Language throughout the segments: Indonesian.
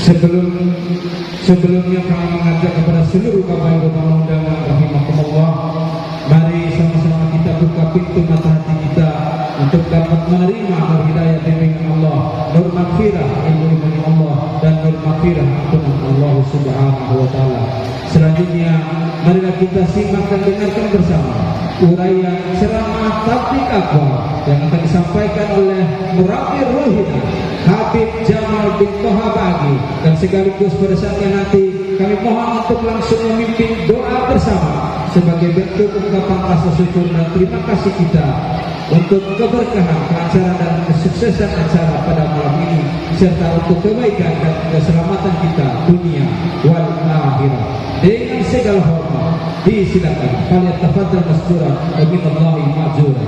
Sebelumnya kami mengajak kepada seluruh bapak ibu tamu undangan rahimakumullah, mari sama-sama kita buka pintu mata hati kita untuk dapat menerima nur hidayah bimbingan Allah, nur maghfirah ilmu Allah, dan nur maghfirah ampunan Allah Subhanahu wa taala. Selanjutnya marilah kita simak dan dengarkan bersama uraian ceramah tabligh akbar yang akan disampaikan oleh Murabbi Ruhina Habib Jamal bin Toha Bagi, dan sekaligus pada saatnya nanti kami mohon untuk langsung memimpin doa bersama sebagai bentuk ungkapan rasa syukur dan terima kasih kita untuk keberkahan, kelancaran dan kesuksesan acara pada malam ini, serta untuk kebaikan dan keselamatan kita dunia wal akhirah. Dengan segala hormat disilakan falyatafaddal masjuran wa minallahi ma'juran.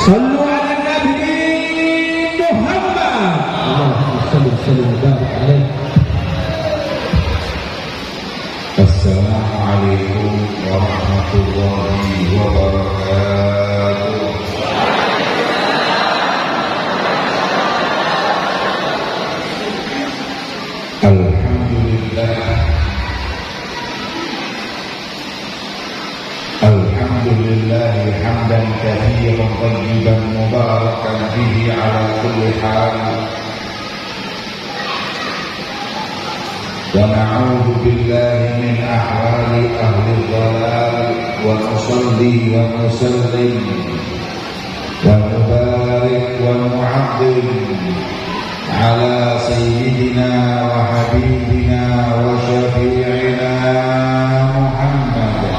Sallu ala Nabi Muhammad. Allahumma salli wa barik alaihi. Assalamualaikum warahmatullahi wabarakatuh. Alhamdulillah hamdan katsiran tayyiban mubarakan fihi ala kulli hal. Wa na'udzu billahi min ahwali ahli dhalal wa nusalli wa nusallim wa nubarik wa nu'azzim ala sayyidina wa habibina wa syafi'ina Muhammad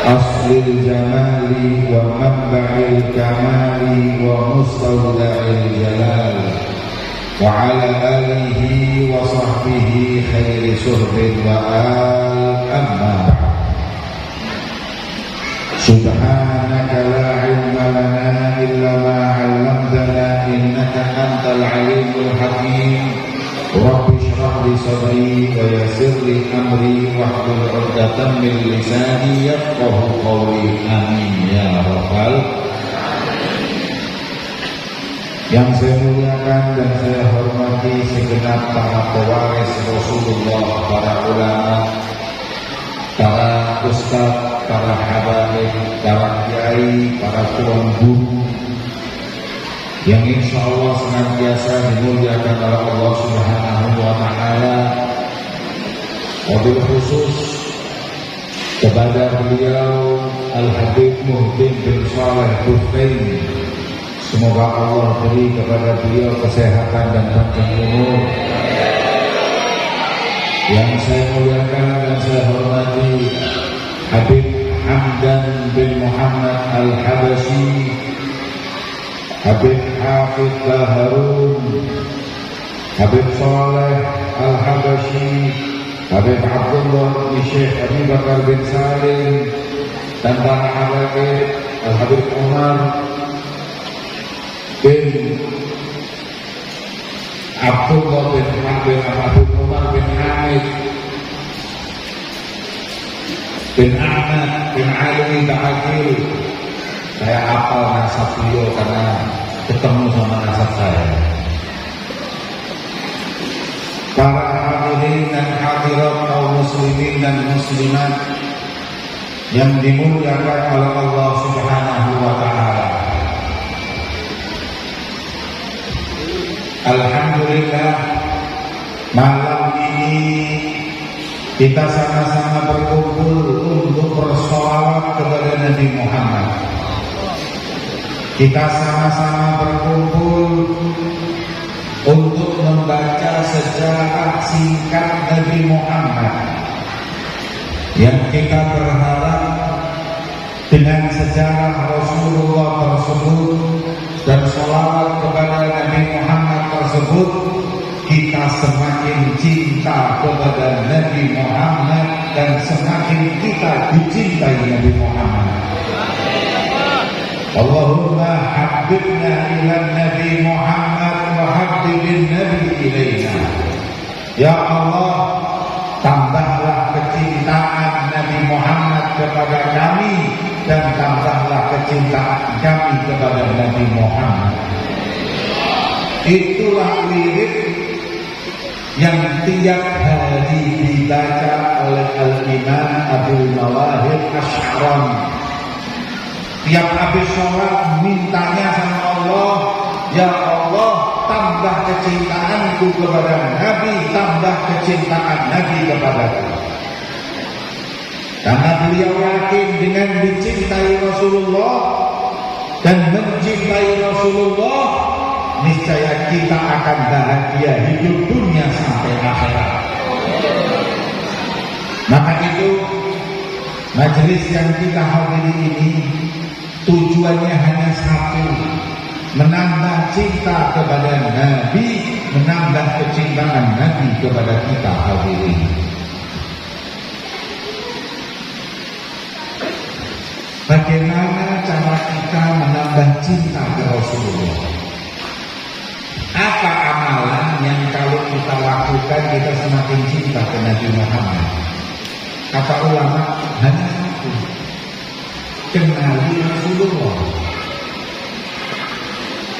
aslil jamali wa manba'il kamali wa mustawda'il jalal wa ala alihi wa sahbihi khairi suhbin wa al amma ba'd. Subhanaka la ilma lana illa ma 'allamtana innaka antal alimul hakim. Rabbi shrah li sadri wa yassir li amri wahlul 'uqdatam min lisani yafqahu qawli. Amin ya rabbal. Yang saya muliakan dan saya hormati segenap para pewaris Rasulullah, para ulama, para ustaz, para habaib, para kiai, para tuan guru yang insya Allah senantiasa dimuliakan oleh Allah Subhanahu wa taala. Wabil khusus kepada beliau Al-Habib Muhyiddin bin Shalih Bustaimi, semoga Allah beri kepada beliau kesehatan dan panjang umur. Yang saya muliakan dan saya hormati Habib Hamdan bin Muhammad Al-Habashi, Habib Hafidh Baharun, Habib Saleh Al-Habashi, Habib Abdullah bin Syekh Abi Bakar bin Salim, dan para habaib Al-Habib Umar bin Abdullah bin Habib Umar bin Hamid bin Ahmad bin Ali Ta'akil. Saya hafal nasab beliau karena ketemu sama nasab saya. Para hadirin dan hadirat kaum muslimin dan muslimat yang dimuliakan oleh Allah Subhanahu wa taala. Alhamdulillah, malam ini kita sama-sama berkumpul untuk bersolawat kepada Nabi Muhammad. Kita sama-sama berkumpul untuk membaca sejarah singkat Nabi Muhammad, yang kita berharap dengan sejarah Rasulullah tersebut dan sholawat kepada Nabi Muhammad tersebut, kita semakin cinta kepada Nabi Muhammad dan semakin kita dicintai Nabi Muhammad. Allahumma habibna ila Nabi Muhammad wa habibin Nabi ilaina. Ya Allah, tambahlah kecintaan Nabi Muhammad kepada kami dan tambahlah kecintaan kami kepada Nabi Muhammad. Itulah lirik yang tiap hari dibaca oleh Al-Imam Abdul Mawahib Asy'arani. Tiap habis sholat mintanya sama Allah, ya Allah, tambah kecintaanku kepada Nabi, tambah kecintaan Nabi kepadaku. Karena beliau yakin dengan dicintai Rasulullah dan mencintai Rasulullah, niscaya kita akan bahagia hidup dunia sampai akhirat. Maka itu majelis yang kita hadiri ini tujuannya hanya satu, menambah cinta kepada Nabi, menambah kecintaan Nabi kepada kita hadirin. Bagaimana cara kita menambah cinta ke Rasulullah? Apa amalan yang kalau kita lakukan kita semakin cinta ke Nabi Muhammad? Kata ulama, hanya satu, kenali Rasulullah.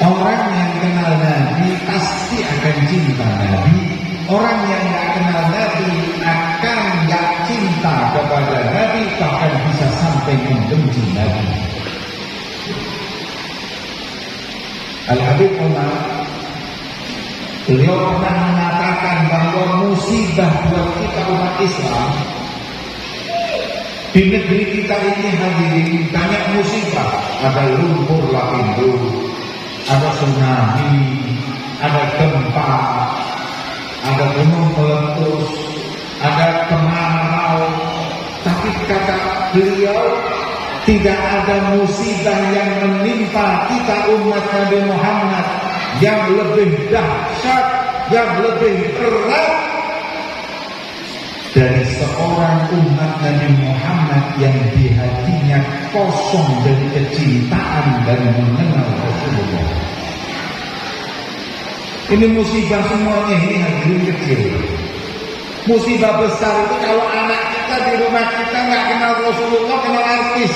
Orang yang kenal Nabi pasti akan cinta Nabi. Orang yang tidak kenal Nabi akan tidak cinta kepada Nabi, bahkan bisa sampai membenci Nabi. Al-Habib Umar, beliau pernah mengatakan bahwa musibah buat kita umat Islam di negeri kita ini hadirin banyak musibah. Ada lumpur lapindo, ada tsunami, ada gempa, ada gunung meletus, ada kemarau. Tapi kata beliau, tidak ada musibah yang menimpa kita umat Nabi Muhammad yang lebih dahsyat, yang lebih berat dari seorang umat Nabi Muhammad yang di hatinya kosong dari kecintaan dan mengenal Rasulullah. Ini musibah semuanya, ini hadirin kecil. Musibah besar itu kalau anak kita di rumah kita nggak kenal Rasulullah, kenal artis.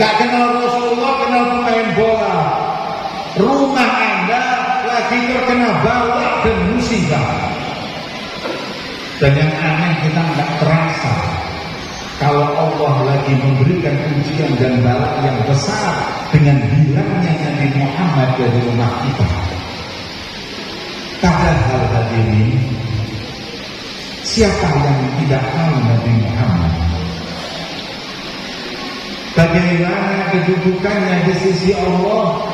Nggak kenal Rasulullah, kenal pemain bola. Rumah Anda lagi terkena bala dan musibah. Dan yang aneh kita nggak terasa kalau Allah lagi memberikan ujian dan bala yang besar dengan hilangnya Nabi Muhammad dari rumah kita. Padahal hadirin, siapa yang tidak tahu Nabi Muhammad? Bagaimana kedudukannya di sisi Allah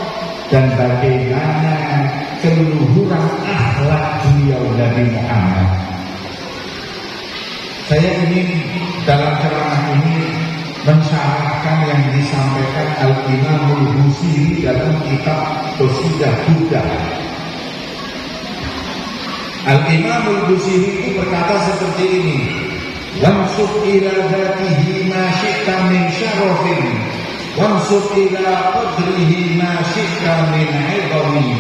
dan bagaimana keluhuran akhlak beliau Nabi Muhammad. Saya ingin dalam ceramah ini mensyarahkan yang disampaikan Al-Imam Al-Busiri dalam kitab Qasidah Buddha. Al-Imam Al-Busiri itu berkata seperti ini, wansub ila dzatihi ma syi'ta min syarafin, wansub ila qadrihi ma syi'ta min 'idhamin.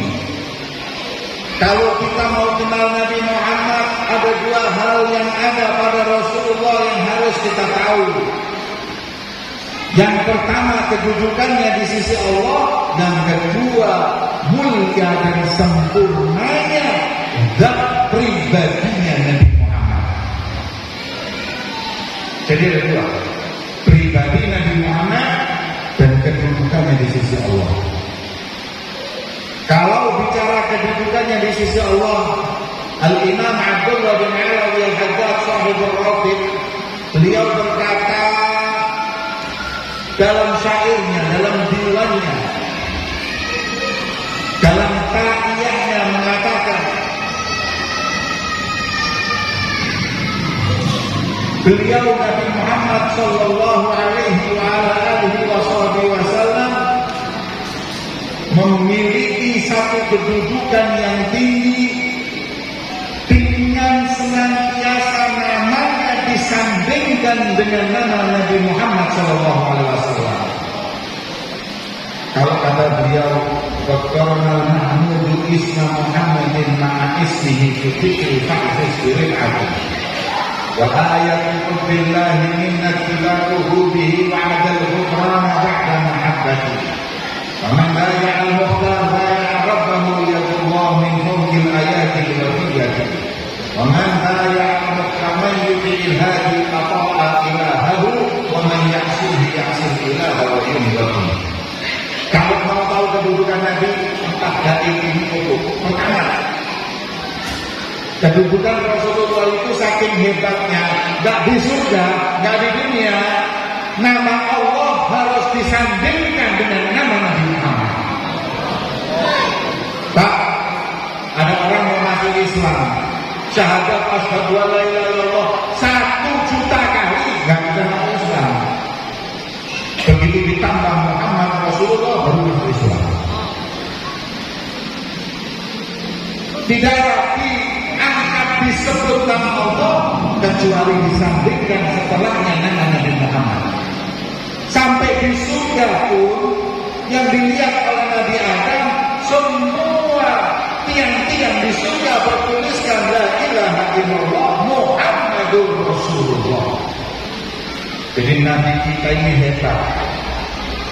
Kalau kita mau kenal Nabi Muhammad, ada dua hal yang ada pada Rasulullah yang harus kita tahu. Yang pertama, kedudukannya di sisi Allah, dan kedua, mulia dan sempurnanya zat pribadinya Nabi Muhammad. Jadi ada dua, pribadi Nabi Muhammad dan kedudukannya di sisi Allah. Kalau bicara kedudukannya di sisi Allah, Al-Imam Abdullah bin Alawi Al-Haddad Sahibul Rafiq, beliau berkata dalam syairnya, dalam diwannya, dalam ta'iyahnya mengatakan, beliau Nabi Muhammad sallallahu alaihi wa ala alihi wasallam memiliki satu kedudukan yang tinggi dengan senantiasa namanya disandingkan dengan nama Nabi Muhammad sallallahu alaihi wasallam. Kalau kata beliau, "Qadarna Mahmud isma Muhammadin ma'a ismihi fi dzikri fa'tis bir'ati." Wa ayatu billahi minna tilatuhu bihi wa'adal ghufrana ba'da mahabbati. Faman baya'a al-mukhtar baya'a rabbahu kedudukan Nabi entah gaib ini itu. Pertama, kedudukan Rasulullah itu saking hebatnya, gak di surga, gak di dunia, nama Allah harus disandingkan dengan nama Nabi Muhammad. Pak, ada orang mau masuk Islam, syahadat asyhadu an la ilaha illallah 1 juta kali gak bisa masuk Islam. Begitu ditambah Muhammad Rasulullah baru masuk Islam. Tidak diangkat disebut nama Allah kecuali disandingkan setelahnya nama Nabi Muhammad. Sampai di surga pun yang dilihat oleh Nabi Adam, semua tiang-tiang di surga bertuliskan la ilaha illallah Muhammadur Rasulullah. Jadi Nabi kita ini hebat.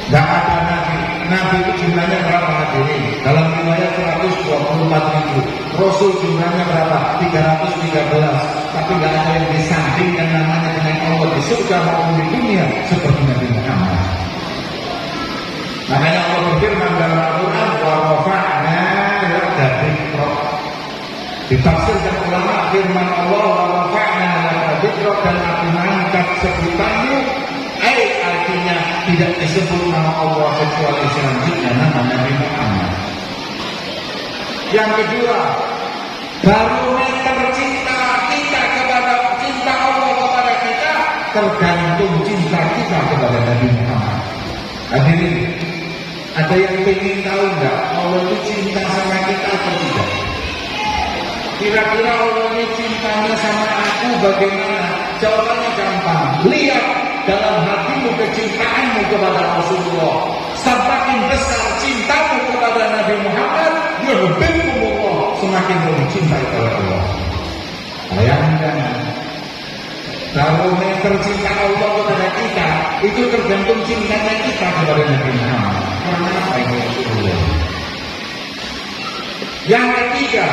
Gak ada Nabi itu jumlahnya berapa hadirin? Dalam riwayat 124.000. Rasul jumlahnya berapa? 313. Tapi gak ada yang disandingkan namanya dengan Allah di surga maupun di dunia seperti Nabi Muhammad. Makanya Allah berfirman dalam Al-Quran, wa rafa'na laka dzikrak. Ditafsirkan ulama firman Allah, wa rafa'na laka dzikrak, dan aku mengangkat sebutanmu. Artinya tidak disebut nama Allah kecuali selanjutnya nama Nabi Muhammad. Yang kedua, barometer cinta kita kepada cinta Allah kepada kita tergantung cinta kita kepada Nabi Muhammad. Hadirin, ada yang ingin tahu enggak Allah itu cinta sama kita atau tidak? Kira-kira Allah ini cintanya sama aku bagaimana? Jawabannya gampang. Lihat dalam hatimu kecintaanmu kepada Rasulullah. Semakin besar cintamu kepada Nabi Muhammad, yuhibbukumullah, semakin kamu dicintai oleh Allah. Bayangkan, barometer cinta Allah kepada kita itu tergantung cintanya kita kepada Nabi Muhammad. Karena apa ini Rasulullah? Yang ketiga,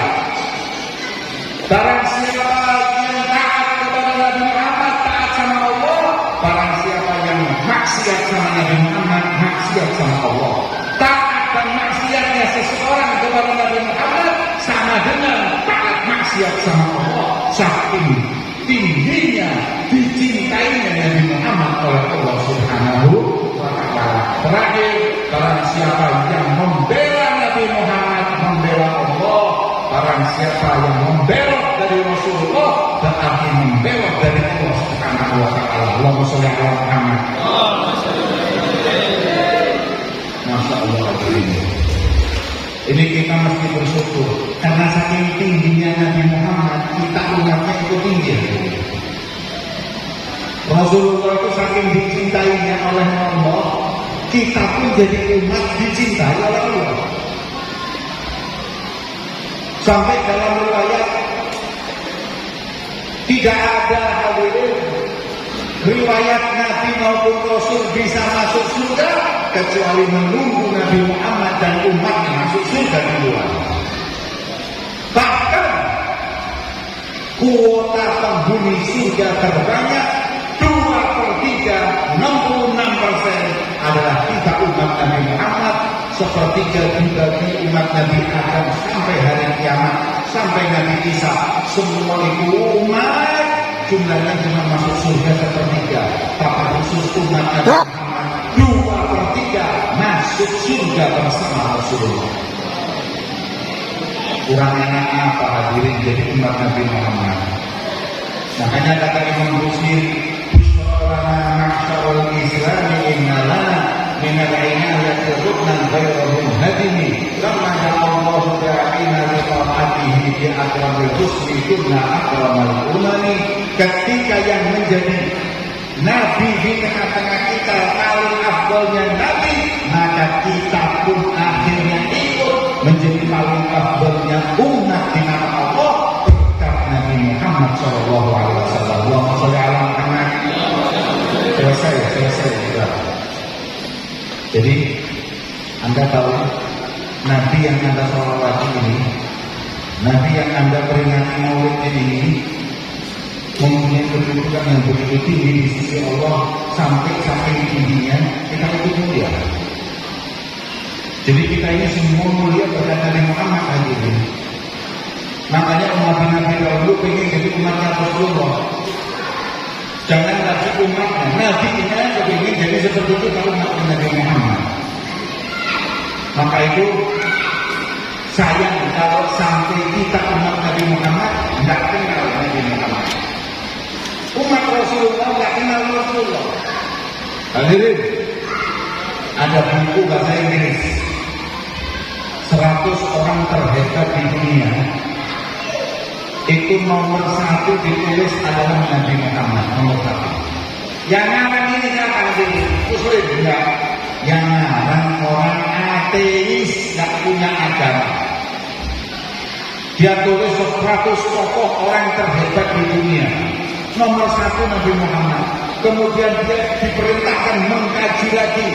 barang siapa yang taat kepada Nabi Muhammad, taat sama Allah. Barang siapa yang maksiat sama Nabi Muhammad, maksiat sama Allah. Taat dan maksiatnya seseorang kepada Nabi Muhammad sama dengan taat maksiat sama Allah. Saking tingginya dicintainya Nabi Muhammad oleh Allah Subhanahu wa Ta'ala. Terakhir, barang siapa yang membela Nabi Muhammad, membela Allah. Barang siapa yang membelok dari Rasulullah, berarti membelok dari Allah Subhanahu wa Ta'ala. Allahumma sholli ala Muhammad. Masya Allah. Ini kita mesti bersyukur karena saking tingginya Nabi Muhammad, kita umatnya itu tinggi. Rasulullah itu saking dicintainya oleh Allah, kita pun jadi umat dicintai oleh Allah. Sampai dalam riwayat tidak ada hadirin riwayat Nabi maupun Rasul bisa masuk surga kecuali menunggu Nabi Muhammad dan umatnya masuk surga duluan. Bahkan kuota penghuni surga terbanyak 2/3, 66% adalah kita umat Nabi Muhammad. Sepertiga dibagi umat Nabi Adam sampai hari kiamat, sampai Nabi Isa, semua itu umat jumlahnya cuma masuk surga sepertiga. Tapi khusus umat Nabi Muhammad 2/3 masuk surga bersama Rasulullah. Kurang enak apa hadirin jadi umat Nabi Muhammad? Makanya kata Imam Busiri, "Busyrana ma'syarul Islami innalana minal inayati ruknan ghairul hadimi lamma ja'allahu da'ina li ta'atihi bi akramil husni kunna akramal umami." Ketika yang menjadi Nabi di tengah-tengah kita paling afdalnya Nabi, maka kita pun akhirnya ikut menjadi paling afdalnya umat di nama Allah berkat Nabi Muhammad sallallahu alaihi wasallam. Allahumma sholli ala Muhammad. Selesai sudah. Jadi Anda tahu Nabi yang Anda sholawati ini, Nabi yang Anda peringati maulid ini mempunyai kedudukan yang begitu tinggi di sisi Allah, sampai tingginya kita ikut mulia. Jadi kita ini semua mulia berkat Nabi Muhammad hari ini. Makanya umat Nabi dahulu pengen jadi umatnya Rasulullah. Jangan lagi umatnya, Nabi-nya kepingin jadi seperti itu kalau umat Nabi Muhammad. Maka itu sayang kalau sampai kita umat Nabi Muhammad tidak kenal Nabi Muhammad. Umat Rasulullah tidak kenal Rasulullah. Hadirin, ada buku bahasa Inggris 100 orang terhebat di dunia. Itu nomor 1 ditulis adalah Nabi Muhammad, nomor 1. Yang ngarang ini siapa? Muslim enggak? Yang ngarang orang ateis, tidak punya agama. Dia tulis 100 tokoh orang terhebat di dunia. Nomor 1 Nabi Muhammad. Kemudian dia diperintahkan mengkaji lagi.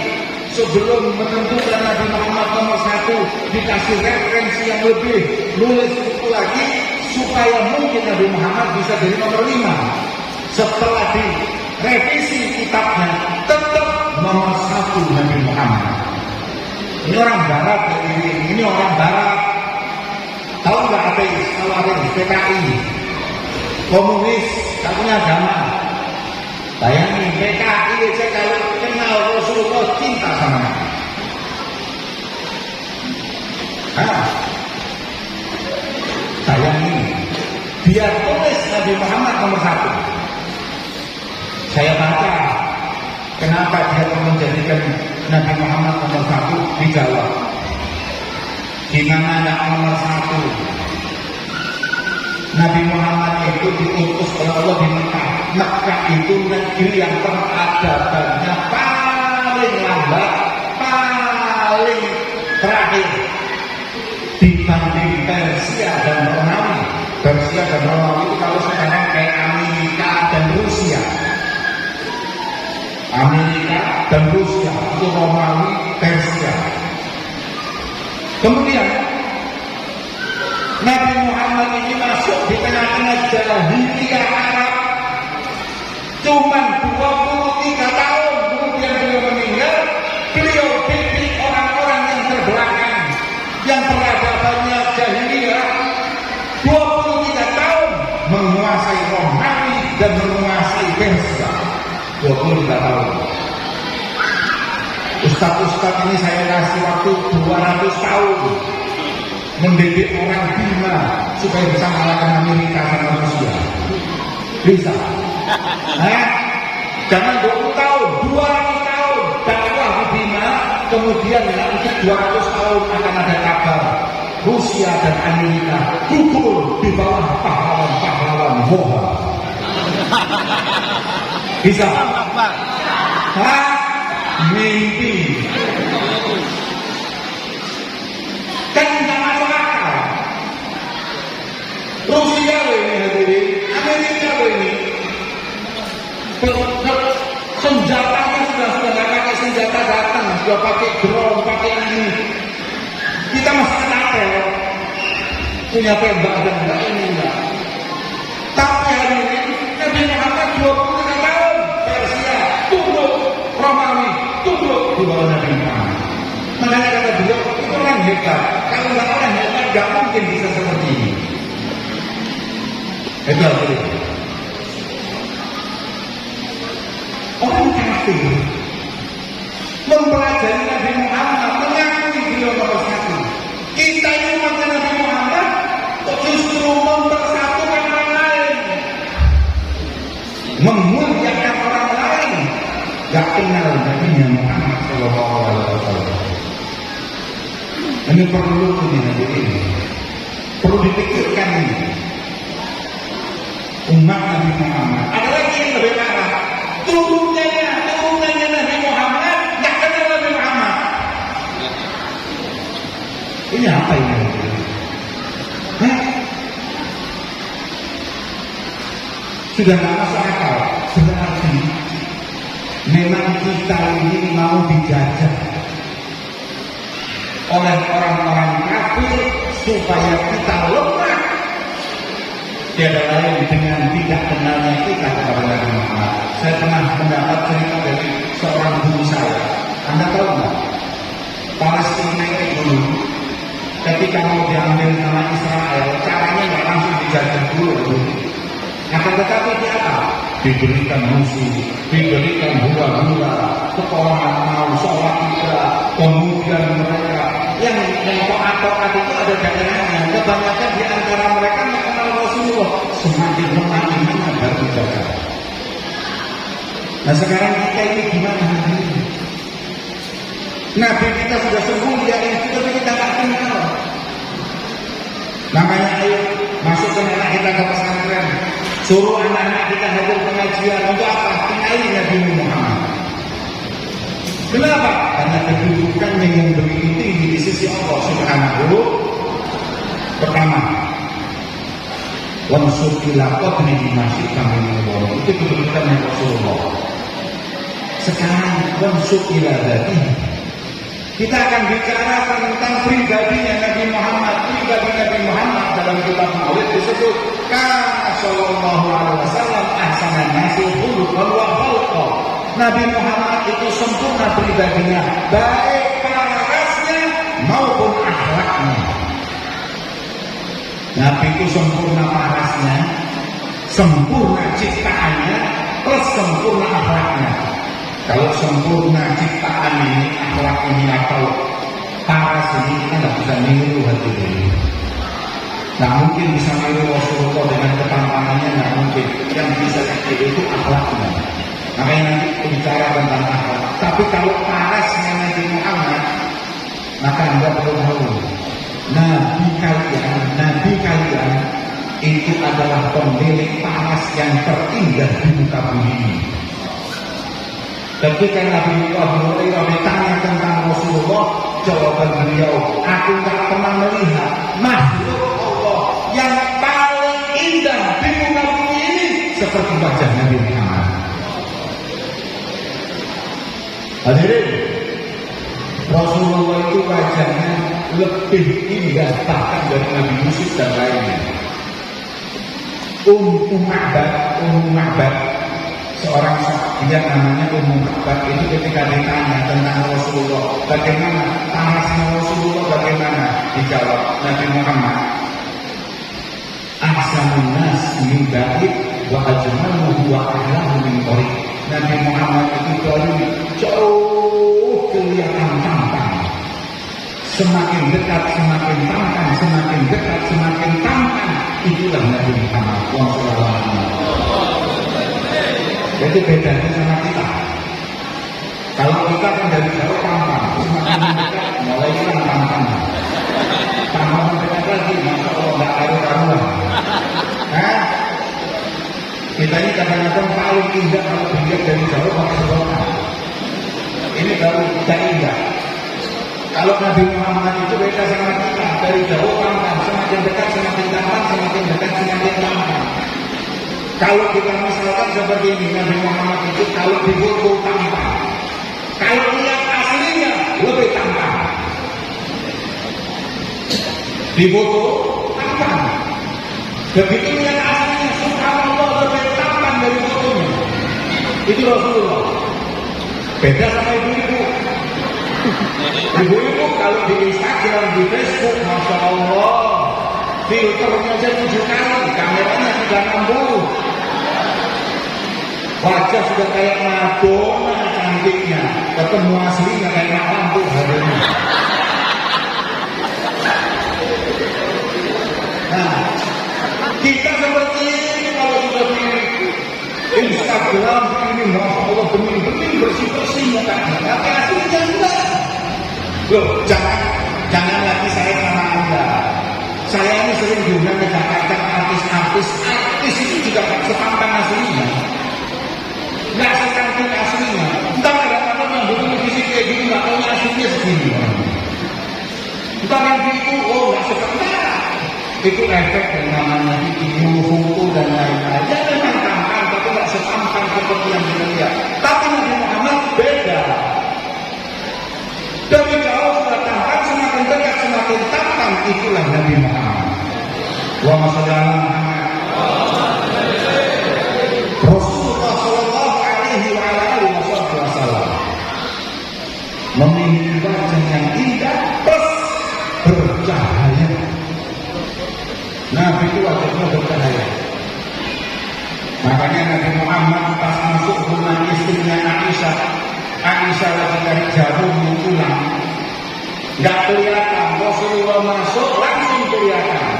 Sebelum menentukan Nabi Muhammad nomor 1, dikasih referensi yang lebih, nulis buku lagi supaya mungkin Nabi Muhammad bisa jadi nomor 5. Setelah direvisi kitabnya, tetap nomor 1 Nabi Muhammad. Ini orang Barat, ini orang Barat. Tahu nggak ateis? Kalau ateis, PKI, komunis, tak punya agama. Bayangin PKI aja kalau kenal Rasulullah cinta sama Nabi. Sayangin, dia tulis Nabi Muhammad nomor 1. Saya baca kenapa dia menjadikan Nabi Muhammad nomor 1, dijawab. Gimana anak nomor 1? Nabi Muhammad itu diutus oleh Allah di Mekah. Mekah itu negeri yang peradabannya paling lambat, paling terakhir dibanding Persia dan Romawi. Persia dan Romawi itu kalau sekarang kayak Amerika dan Rusia. Amerika dan Rusia itu Romawi, Persia. Kemudian Nabi Muhammad ini masuk di tengah-tengah jahiliyah Arab. Cuman 23 tahun kemudian beliau meninggal. Beliau didik orang-orang yang terbelakang, yang peradabannya jahiliyah. 23 tahun menguasai Romawi dan menguasai Persia. 23 tahun. Ustaz-ustaz ini saya kasih waktu 200 tahun mendidik orang Bima supaya bisa mengalahkan Amerika sama Rusia. Bisa. Jangan 20 tahun, 200 tahun dakwah di Bima, kemudian nanti 200 tahun akan ada kabar Rusia dan Amerika gugur di bawah pahlawan-pahlawan Moha. Bisa. Mimpi. Kan tidak masuk akal. Rusia ini hadirin, Amerika ini senjatanya sudah nggak pakai senjata datang, sudah pakai drone, pakai ini. Kita masih kenal punya tembak dan enggak ini enggak. Tapi hari ini Nabi Muhammad 23 tahun Persia tunduk, Romawi tunduk di bawah Nabi Muhammad. Makanya kata beliau itu orang hebat. Kalau nggak orang hebat nggak mungkin bisa seperti ini. Itu artinya orang kafir mempelajari Nabi Muhammad, mengakui beliau nomor 1. Kita ini umat Nabi Muhammad justru mempersatukan orang lain, memuliakan orang lain, gak kenal Nabi Muhammad Sallallahu Alaihi Wasallam. Ini perlu ini, perlu dipikirkan ini. Umat Nabi Muhammad. Ada lagi yang lebih parah. Turunnya Nabi Muhammad gak kenal Nabi Muhammad. Ini apa ini? Sudah gak masuk akal. Berarti memang kita ini mau dijajah oleh orang-orang kafir supaya kita lemah. Tiada lain dengan tidak kenalnya kita kepada Nabi Muhammad. Saya pernah mendapat cerita dari seorang guru saya. Anda tahu nggak? Palestina kalau diambil nama Israel, caranya nggak langsung dijajah dulu. Akan tetapi dia apa? Diberikan musuh, diberikan hura-hura, sekolah mau, sholat tidak, kemudian mereka yang toat-toat itu ada daerahnya. Kebanyakan di antara mereka mengenal Rasulullah, semakin lemah imannya baru jaga. Nah sekarang kita ini gimana? Nabi kita sudah sembuh dari itu, tapi kita tak kenal. Makanya ayo masuk ke anak kita ke pesantren, suruh anak-anak kita hadir pengajian. Untuk apa? Kenali Nabi Muhammad. Kenapa? Karena kedudukannya yang begitu tinggi di sisi Allah Subhanahu. Pertama, wansur ila qadri masih kami mengulang. Itu kedudukannya Rasulullah. Sekarang wansur ila dati. Kita akan bicara tentang pribadinya Nabi Muhammad. Pribadi Nabi Muhammad dalam kitab Maulid disebut kana sallallahu alaihi wasallam ahsanan nasi khuluqan wa khalqan. Nabi Muhammad itu sempurna pribadinya, baik parasnya maupun akhlaknya. Nabi itu sempurna parasnya, sempurna ciptaannya, plus sempurna akhlaknya. Kalau sempurna ciptaan ini, akhlak ini atau paras ini, kita nggak bisa niru hati ini. Nggak mungkin bisa niru Rasulullah dengan ketampanannya, nggak mungkin. Yang bisa itu akhlaknya. Makanya nanti bicara tentang akhlak. Tapi kalau parasnya Nabi Muhammad, maka Anda perlu tahu, Nabi kalian itu adalah pemilik paras yang terindah di muka bumi ini. Ketika Nabi Hurairah ditanya tentang Rasulullah, jawaban beliau, aku tak pernah melihat makhluk Allah yang paling indah di muka bumi ini seperti wajah Nabi Muhammad. Hadirin, Rasulullah itu wajahnya lebih indah bahkan dari Nabi Yusuf dan lainnya. Ummu Ma'bad, seorang sahabat namanya Ummu Ma'bad itu ketika ditanya tentang Rasulullah, bagaimana parasnya Rasulullah, bagaimana, dijawab Nabi Muhammad, ahsanun nas min ba'id wa ajmaluhu wa ahlahu min thariq. Nabi Muhammad itu jauh kelihatan tampan. Semakin dekat semakin tampan, semakin dekat semakin tampan. Itulah Nabi Muhammad SAW. Jadi bedanya sama kita. Kalau kita kan dari jauh tampan, semakin dekat mulai kan tampan. Tampan dekat lagi, masa Allah nggak karu-karuan. Kita ini kadang-kadang paling indah kalau dilihat dari jauh pakai sedotan. Ini baru kita indah. Kalau Nabi Muhammad itu beda sama kita, dari jauh tampan, semakin dekat semakin tampan, semakin dekat semakin tampan. Kalau kita misalkan seperti ini, Nabi Muhammad itu kalau difoto tampan, kalau lihat aslinya lebih tampan. Difoto tampan, begitu lihat aslinya, subhanallah lebih tampan dari fotonya. Itu Rasulullah. Beda sama ibu-ibu. Ibu-ibu kalau di Instagram, di Facebook, Masya Allah, filternya aja 7 kali, kameranya sudah 60. Wajah sudah kayak Madonna cantiknya, ketemu aslinya kayak lampu hari ini. Nah, kita seperti ini kalau sudah di Instagram ini, Masya Allah, bening-bening, bersih-bersih mukanya, tapi aslinya enggak. Loh, jangan lagi saya sama Anda. Saya ini sering diundang ke Jakarta, artis itu juga setampan aslinya, nggak secantik aslinya. Entah ada yang dulu fisik kayak gini, nggak tahu aslinya segini. Entah yang itu, oh nggak secantik. Itu efek yang namanya video, foto dan lain-lain. Ya memang tampan, tapi nggak setampan seperti yang kita lihat. Tapi Nabi Muhammad beda. Dari jauh sudah tampan, semakin dekat semakin tampan. Itulah Nabi Muhammad. Wa masallallahu Muhammad. Rasulullah Shallallahu Alaihi Wasallam memiliki wajah yang indah, plus bercahaya Aisyah lagi cari jarum yang pulang, nggak kelihatan. Rasulullah masuk langsung kelihatan.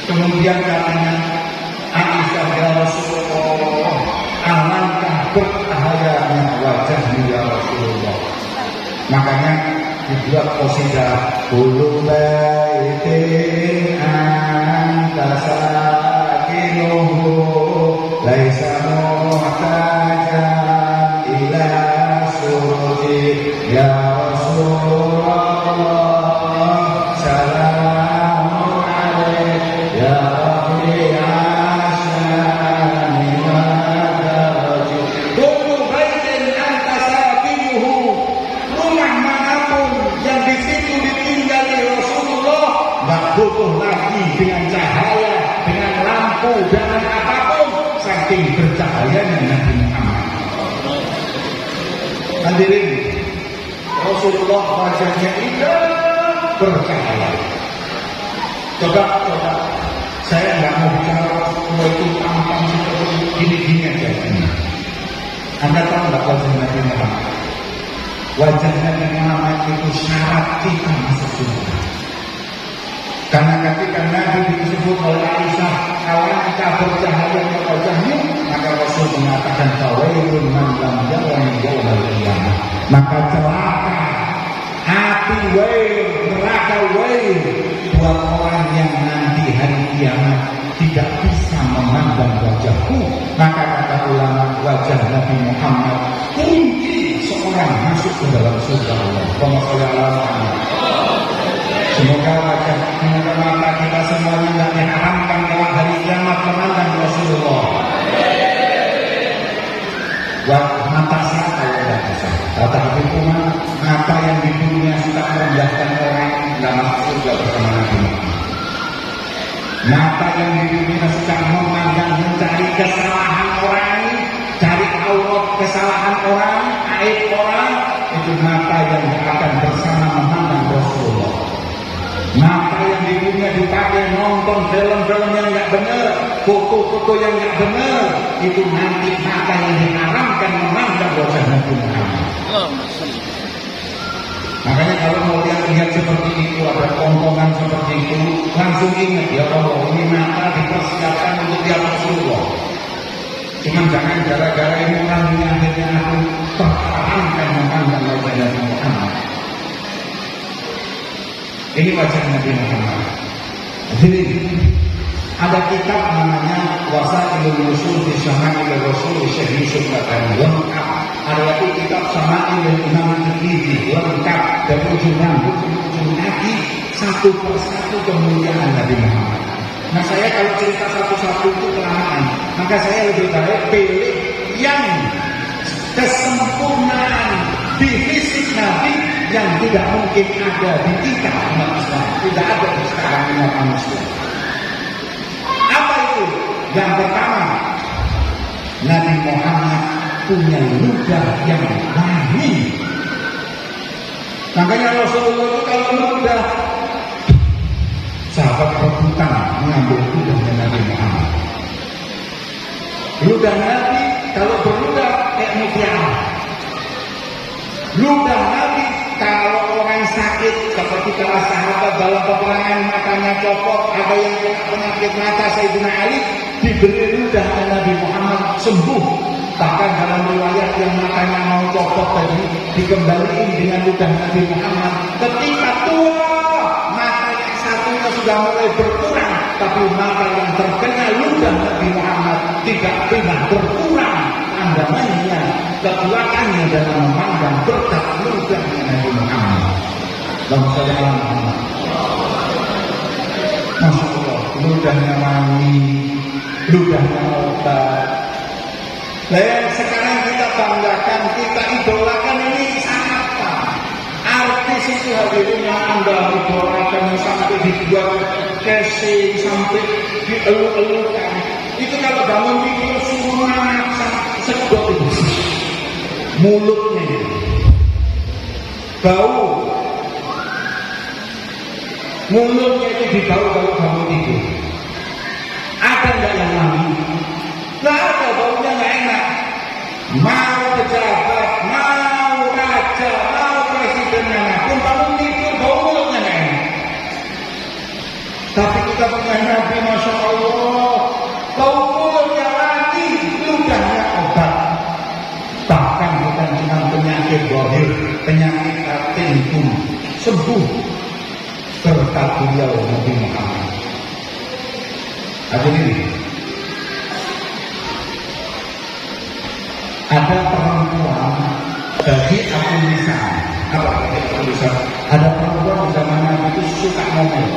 Kemudian katanya Aisyah, ya Rasulullah, alangkah berbahayanya wajahmu ya Rasulullah. Makanya dibuat qasidah kullu baitin anta sakinuhu laisa muhtajan ila suruji ya Rasulullah salamun alaik ya Rabbi asyani madaraji. Kullu baitin anta sakinuhu, rumah manapun yang di situ ditinggali Rasulullah nggak butuh lagi dengan cahaya, dengan lampu, dengan apapun, saking bercahayanya Nabi Muhammad. Hadirin, Rasulullah wajahnya indah bercahaya. Coba, saya nggak mau bicara Rasulullah itu tampang seperti gini-gini aja. Anda tahu nggak wajah Nabi Muhammad? Wajah Nabi Muhammad itu syarat kita masuk surga. Karena ketika Nabi disebut oleh Aisyah, alangkah bercahayanya wajahnya, maka Rasul mengatakan fawailun man lam yarawni yaumal qiyamah. Maka celaka, hati wail, neraka wail buat orang yang nanti hari kiamat tidak bisa memandang wajahku. Maka kata ulama, wajah Nabi Muhammad kunci seorang masuk ke dalam surga Allah. Semoga wajah mata kita semuanya tidak diharamkan dalam hari kiamat memandang Rasulullah. Mata siapa yang tidak bisa? Kata Habib Umar, mata yang di dunia suka merendahkan orang dalam masuk surga bersama Nabi Muhammad. Mata yang di dunia suka memandang, mencari kesalahan orang, cari aurat kesalahan orang, aib orang, itu mata yang akan bersama memandang Rasulullah. Mata yang di dunia dipakai nonton film-film yang nggak benar, foto-foto yang nggak benar, itu nanti mata yang diharamkan memandang wajah Nabi Muhammad. Makanya kalau mau lihat seperti itu, ada tontonan seperti itu, langsung ingat ya Allah, ini mata dipersiapkan untuk lihat Rasulullah. Cuman jangan gara-gara ini orang ini akhirnya aku terharamkan memandang wajah Nabi Muhammad. Ini wajah Nabi Muhammad. Jadi ada kitab namanya Wasailul Wusul fi Syama'il Rasul Syekh Yusuf Al-Qaradawi, lengkap. Ada lagi kitab Syama'il Imam Al-Tirmidzi, lengkap dari ujung kaki satu persatu kemuliaan Nabi Muhammad. Nah, saya kalau cerita satu-satu itu kelamaan, maka saya lebih baik pilih yang kesempurnaan di fisik Nabi yang tidak mungkin ada di kita umat Islam, tidak ada di sekarang umat manusia. Apa itu? Yang pertama, Nabi Muhammad punya ludah yang wangi. Makanya Rasulullah itu kalau ludah, sahabat rebutan mengambil ludahnya Nabi Muhammad. Ludah Nabi kalau berludah kayak mutiara. Ludah Nabi kalau orang sakit, seperti para sahabat dalam peperangan matanya copot, ada yang penyakit mata Sayyidina Ali, diberi ludah Nabi Muhammad sembuh. Bahkan dalam riwayat yang matanya mau copot tadi dikembalikan dengan ludah Nabi Muhammad. Ketika tua, mata yang satunya sudah mulai berkurang, tapi mata yang terkena ludah Nabi Muhammad tidak pernah berkurang pandangannya, kekuatannya dalam memandang berkat ludahnya Nabi Muhammad. Muhammad. Masya Allah, ludahnya wangi, ludahnya obat. Yang sekarang kita banggakan, kita idolakan ini siapa? Artis itu hadirin yang Anda idolakan sampai dibuat casing, sampai dielu-elukan. Itu kalau bangun tidur semuanya sedot itu. Mulutnya itu bau, mulutnya itu dibau kalau bangun tidur. Ada enggak yang wangi? Nggak ada, baunya nggak enak. Mau pejabat, kita punya Nabi, Masya Allah, kumpulnya lagi, ludahnya obat. Bahkan bukan cuma penyakit zahir, penyakit batin pun sembuh berkat beliau Nabi Muhammad. Hadirin, ada perempuan bagi aku lisan. Apa bagi aku lisan? Ada perempuan di zaman Nabi itu suka ngomel.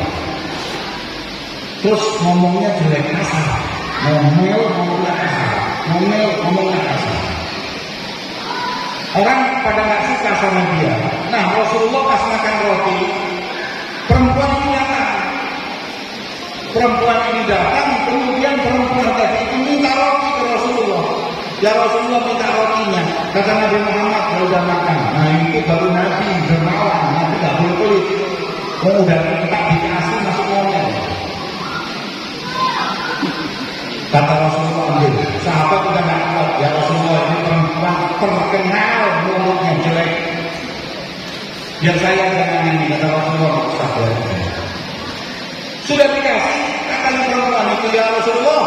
Terus ngomongnya jelek, kasar. Ngomongnya kasar. Ngomongnya kasar. Orang pada nggak suka sama dia. Nah, Rasulullah pas makan roti, perempuan ini datang. Perempuan ini datang, kemudian perempuan tadi itu minta roti ke Rasulullah. Ya Rasulullah, minta rotinya. Kata Nabi Muhammad, kalau udah makan. Nah, itu baru Nabi dermawan, Nabi nggak boleh pelit. Kalau udah tak dikasih masuk ngomel. Kata Rasulullah, ambil. Sahabat udah nggak tahu. Ya Rasulullah, ini perempuan terkenal mulutnya jelek. Biar saya jangan ini. Kata Rasulullah, sabar. Sudah dikasih, kata perempuan itu, ya Rasulullah,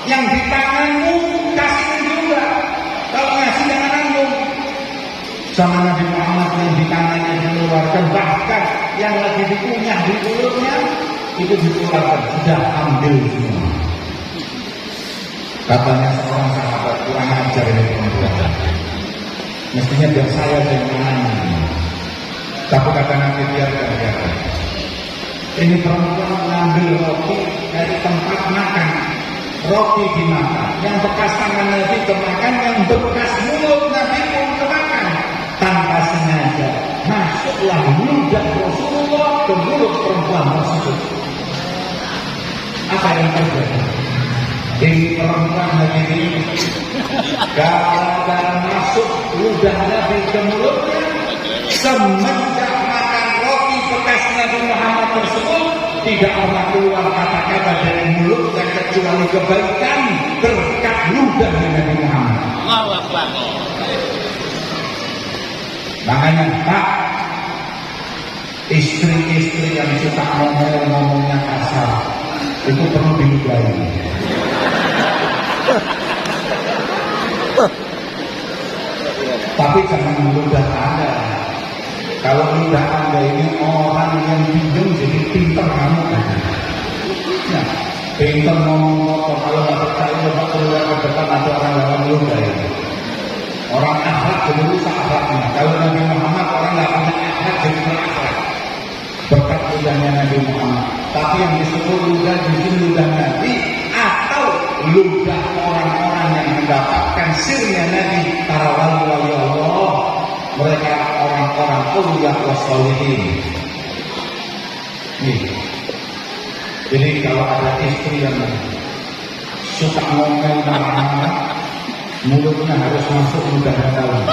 yang di tanganmu kasih juga. Kalau ngasih jangan nanggung. Sama Nabi Muhammad yang di tangannya dikeluarkan, bahkan yang lagi dikunyah di mulutnya itu dikeluarkan, sudah ambil semua. Katanya seorang sahabat, kurang ajar ini perempuan. Mestinya biar saya yang menangani. Tapi kata Nabi, biarkan. Ini perempuan mengambil roti dari tempat makan. Roti dimakan, yang bekas tangan Nabi kemakan, yang bekas mulut Nabi pun kemakan. Tanpa sengaja masuklah ludah Rasulullah ke mulut perempuan tersebut. Apa yang terjadi? Ini perempuan Nabi ini gara-gara masuk ludah Nabi ke mulutnya, semenjak makan roti bekas Nabi Muhammad tersebut, tidak pernah keluar kata-kata dari mulutnya kecuali kebaikan berkat ludah Nabi Muhammad. Makanya Pak, istri-istri yang suka ngomongnya kasar itu perlu diludahi. Tapi jangan meludah Anda. Kalau ludah Anda ini orang yang pinjam jadi pinter kamu. Ya, pinter ngomong kotor. Kalau nggak percaya coba keluar ke depan ada orang yang meludah ini. Orang akhlak jadi rusak akhlaknya. Kalau Nabi Muhammad orang nggak punya akhlak jadi berakhlak. Berkat ludahnya Nabi Muhammad. Tapi yang disebut ludah di sini ludah Nabi atau ludah orang-orang yang mendapatkan sirnya Nabi, para wali-wali Allah, mereka orang-orang awliya wassalihin. Nih, jadi kalau ada istri yang suka ngomel marah-marah, mulutnya harus masuk ludah dalam.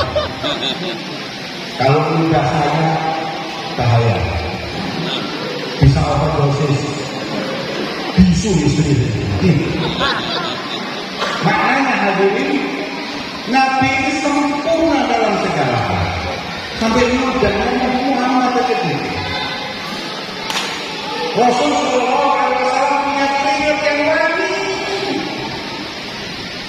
Kalau ludah saya bahaya, bisa overdosis, bisu istri. Makanya hadirin, Nabi ini sempurna dalam segala hal. Sampai ludahnya Nabi Muhammad kecil. Rasul Sallallahu Alaihi Wasallam punya keringat yang wangi.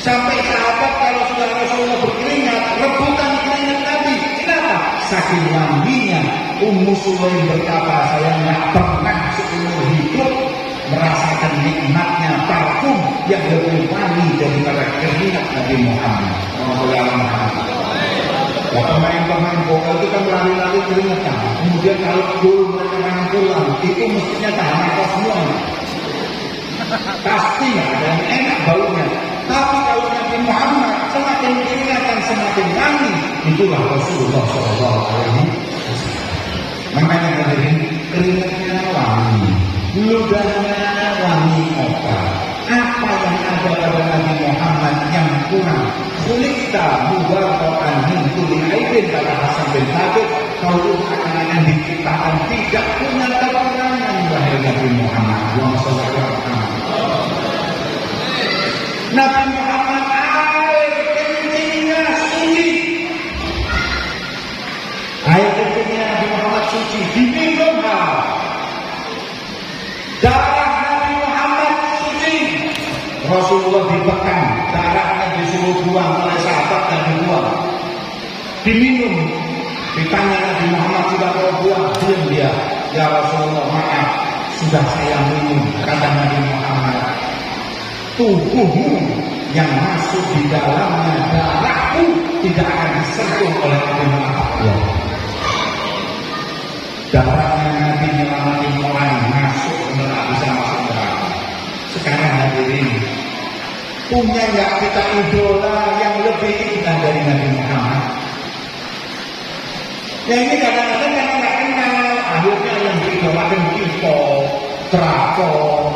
Sampai sahabat kalau sudah Rasulullah berkeringat, rebutan keringat Nabi. Kenapa? Saking wanginya. Ummu Sulaim berkata, saya nggak pernah seumur hidup merasakan nikmatnya parfum yang lebih wangi daripada keringat Nabi Muhammad. Ya, pemain-pemain vokal itu kan lari-lari keringetan. Kemudian kalau gol mereka main pulang, itu mestinya tahan nafas semua. Pasti ada yang enak baunya. Tapi kalau Nabi Muhammad semakin keringatan semakin wangi, itulah Rasulullah Shallallahu Alaihi Wasallam. Makanya hadirin, keringatnya wangi, ludahnya wangi obat. Apa yang ada pada Nabi Muhammad yang kurang? Kulikta mubarrokan min kulli aibin, kata Hasan bin Thabit. Kau akan diciptakan tidak punya kekurangan, wahai Nabi Muhammad. Nabi Muhammad air kencingnya suci. Air kencingnya Nabi Muhammad suci, diminum darah dibekam, darahnya disuruh buang oleh sahabat dan dibuang, diminum. Ditanya Nabi Muhammad sudah mau buang, diam dia. Ya Rasulullah, maaf, sudah saya minum. Kata Nabi Muhammad, tubuhmu yang masuk di dalamnya darahku tidak akan disentuh oleh Nabi Muhammad. Darahnya Nabi nyelamatin orang masuk neraka, bisa masuk neraka. Sekarang hadirin, punya nggak kita idola yang lebih indah dari Nabi Muhammad? Ya ini kadang-kadang yang nggak kenal, akhirnya yang diidolakan kita, drakor,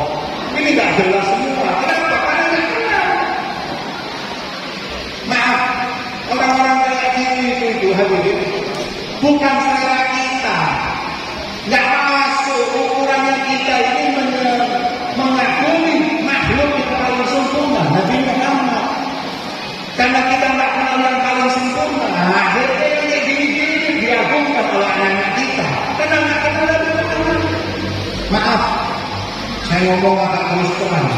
ini nggak jelas semua. Kenapa? Karena nggak kenal. Maaf, orang-orang kayak gini itu hadirin, bukan selera kita. Nggak masuk ukurannya kita ini mengagumi makhluk yang paling sempurna, Nabi Muhammad. Karena kita nggak kenal yang paling sempurna, akhirnya yang kayak gini-gini diagungkan oleh anak-anak kita. Karena nggak kenal Nabi Muhammad. Maaf, saya ngomong agak terus terang.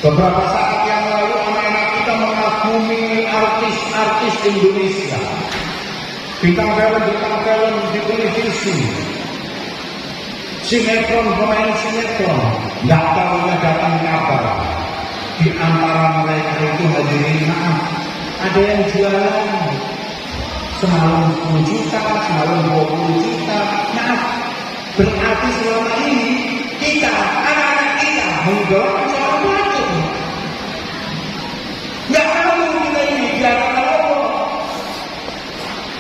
Beberapa saat yang lalu anak-anak kita mengagumi artis-artis Indonesia, bintang film di televisi, sinetron, pemain sinetron, nggak tahunya datang kabar. Di antara mereka itu hadirin, maaf, ada yang jualan semalam 10 juta, semalam 20 juta. Maaf, berarti selama ini kita, anak-anak kita mengidolakan seorang pelaku. Nggak tahu kita ini biarkan Allah.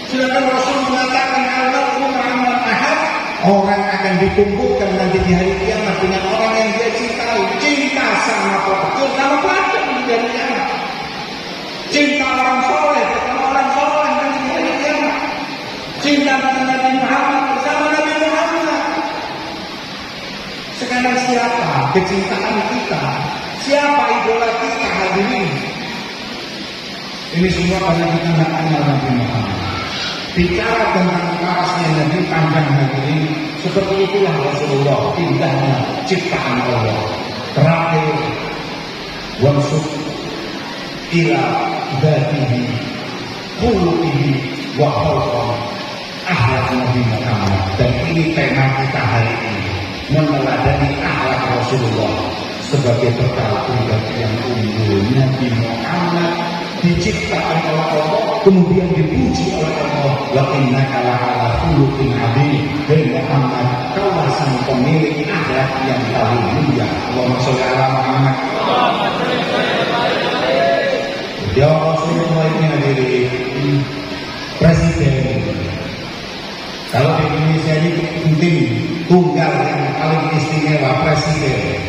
Sedangkan Rasul mengatakan Allahu Muhammad ahad, orang akan dikumpulkan nanti di hari kiamat dengan orang yang dia cintai. Cinta sama pelaku, sama pelaku di hari kiamat. Cinta orang soleh bersama orang soleh nanti di hari kiamat. Cinta dengan Nabi Muhammad bersama Nabi Muhammad. Sekarang siapa kecintaan kita? Siapa idola kita hadirin? Ini semua karena kita tidak kenal Nabi Muhammad. Bicara tentang parasnya Nabi panjang hadirin, seperti itulah Rasulullah, indahnya ciptaan Allah. Terakhir, wansub ila dhatihi khuluqihi wa khulqan akhlak Nabi Muhammad. Dan ini tema kita hari ini, meneladani akhlak Rasulullah sebagai bekal pribadi yang unggul. Nabi Muhammad diciptakan oleh Allah, kemudian dipuji oleh Allah. Wa innaka la'ala khuluqin 'adzim. Dan Muhammad, kaulah sang pemilik akhlak yang paling mulia. Allahumma sholli ala Muhammad. Ya Rasulullah ini hadirin presiden. Kalau di Indonesia ini penting tunggal yang paling istimewa presiden.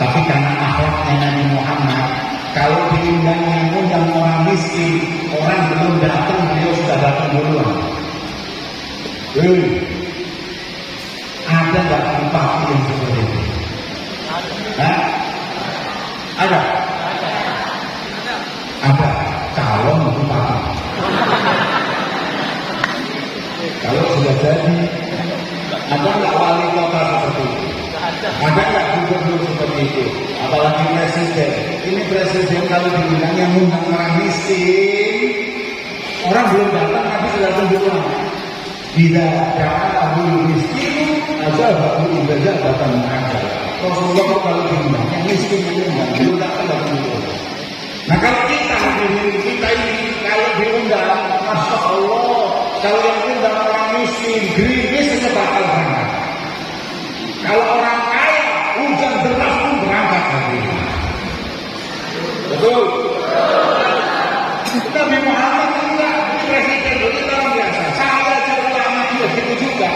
Tapi karena akhlaknya Nabi Muhammad, kalau diundangnya undang orang miskin, orang belum datang, beliau sudah datang duluan. Ada nggak bupati yang seperti itu? Ada? Ada calon bupati. Kalau sudah jadi, ada nggak wali kota seperti itu? Ada nggak gubernur seperti itu? Apalagi presiden. Ini presiden kalau diundangnya undang orang miskin, orang belum datang tapi sudah duluan. Bila ada miskin, aja baru ibadah datang aja. Rasulullah kalau diundangnya miskin diundang, belum datang duluan. Nah kalau kita ini kalau diundang, masya Allah, kalau yang diundang orang miskin, gerimis saja bakal berangkat. Kalau orang kaya, hujan deras pun berangkat lagi. Betul? Nabi Muhammad juga presiden itu orang biasa. Saya jadi ulama begitu juga.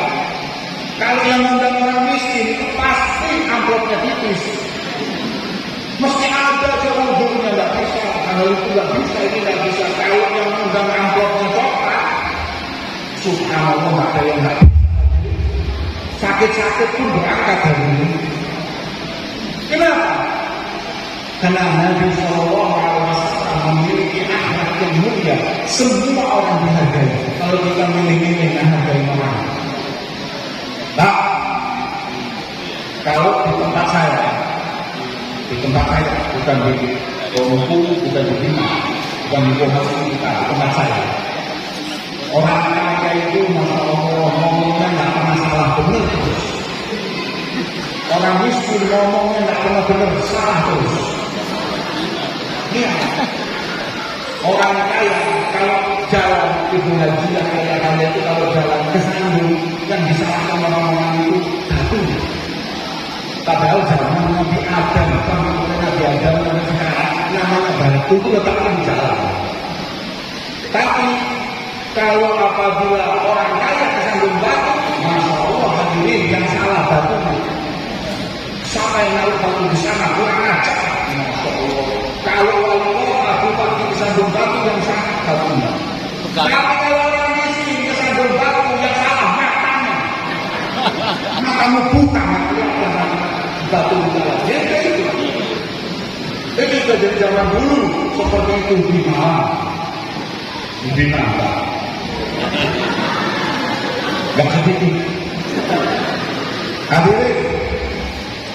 Kalau yang undang orang miskin itu pasti amplopnya tipis. Mesti ada jalan ujungnya, nggak bisa. Kalau itu nggak bisa, ini nggak bisa. Kalau yang undang amplopnya coklat, subhanallah nggak ada yang nggak bisa. Sakit-sakit pun berangkat hari ini. Kenapa? Karena Nabi SAW memiliki akhlak yang mulia. Semua orang dihargai. Kalau kita milih-milih menghargai orang. Nah, kalau di tempat saya, di tempat saya, bukan di Bengkulu, bukan di Bima, bukan di Bengkulu kita, di tempat saya. Orang kaya itu masya Allah ngomongnya nggak pernah salah benar terus. Orang miskin ngomongnya nggak pernah benar salah terus. Iya. Orang kaya kalau jalan Ibu Haji yang kaya itu kalau jalan kesandung yang disalahkan orang-orang itu batu. Padahal zaman Nabi Adam, Nabi Adam sekarang namanya batu itu letakkan di jalan. Tapi kalau apabila orang kaya kesandung batu, masya Allah hadirin yang salah batunya. Siapa yang naruh batu di sana kurang ajar. Masya Allah. Kalau Allah Abu Bakar kesandung batu yang salah batunya. Tapi kalau orang miskin kesandung batu yang salah matanya. Matamu buta matanya. Batu jalan, ya itu. Itu dari zaman dulu seperti itu di mana? Gak seperti itu. Hadirin,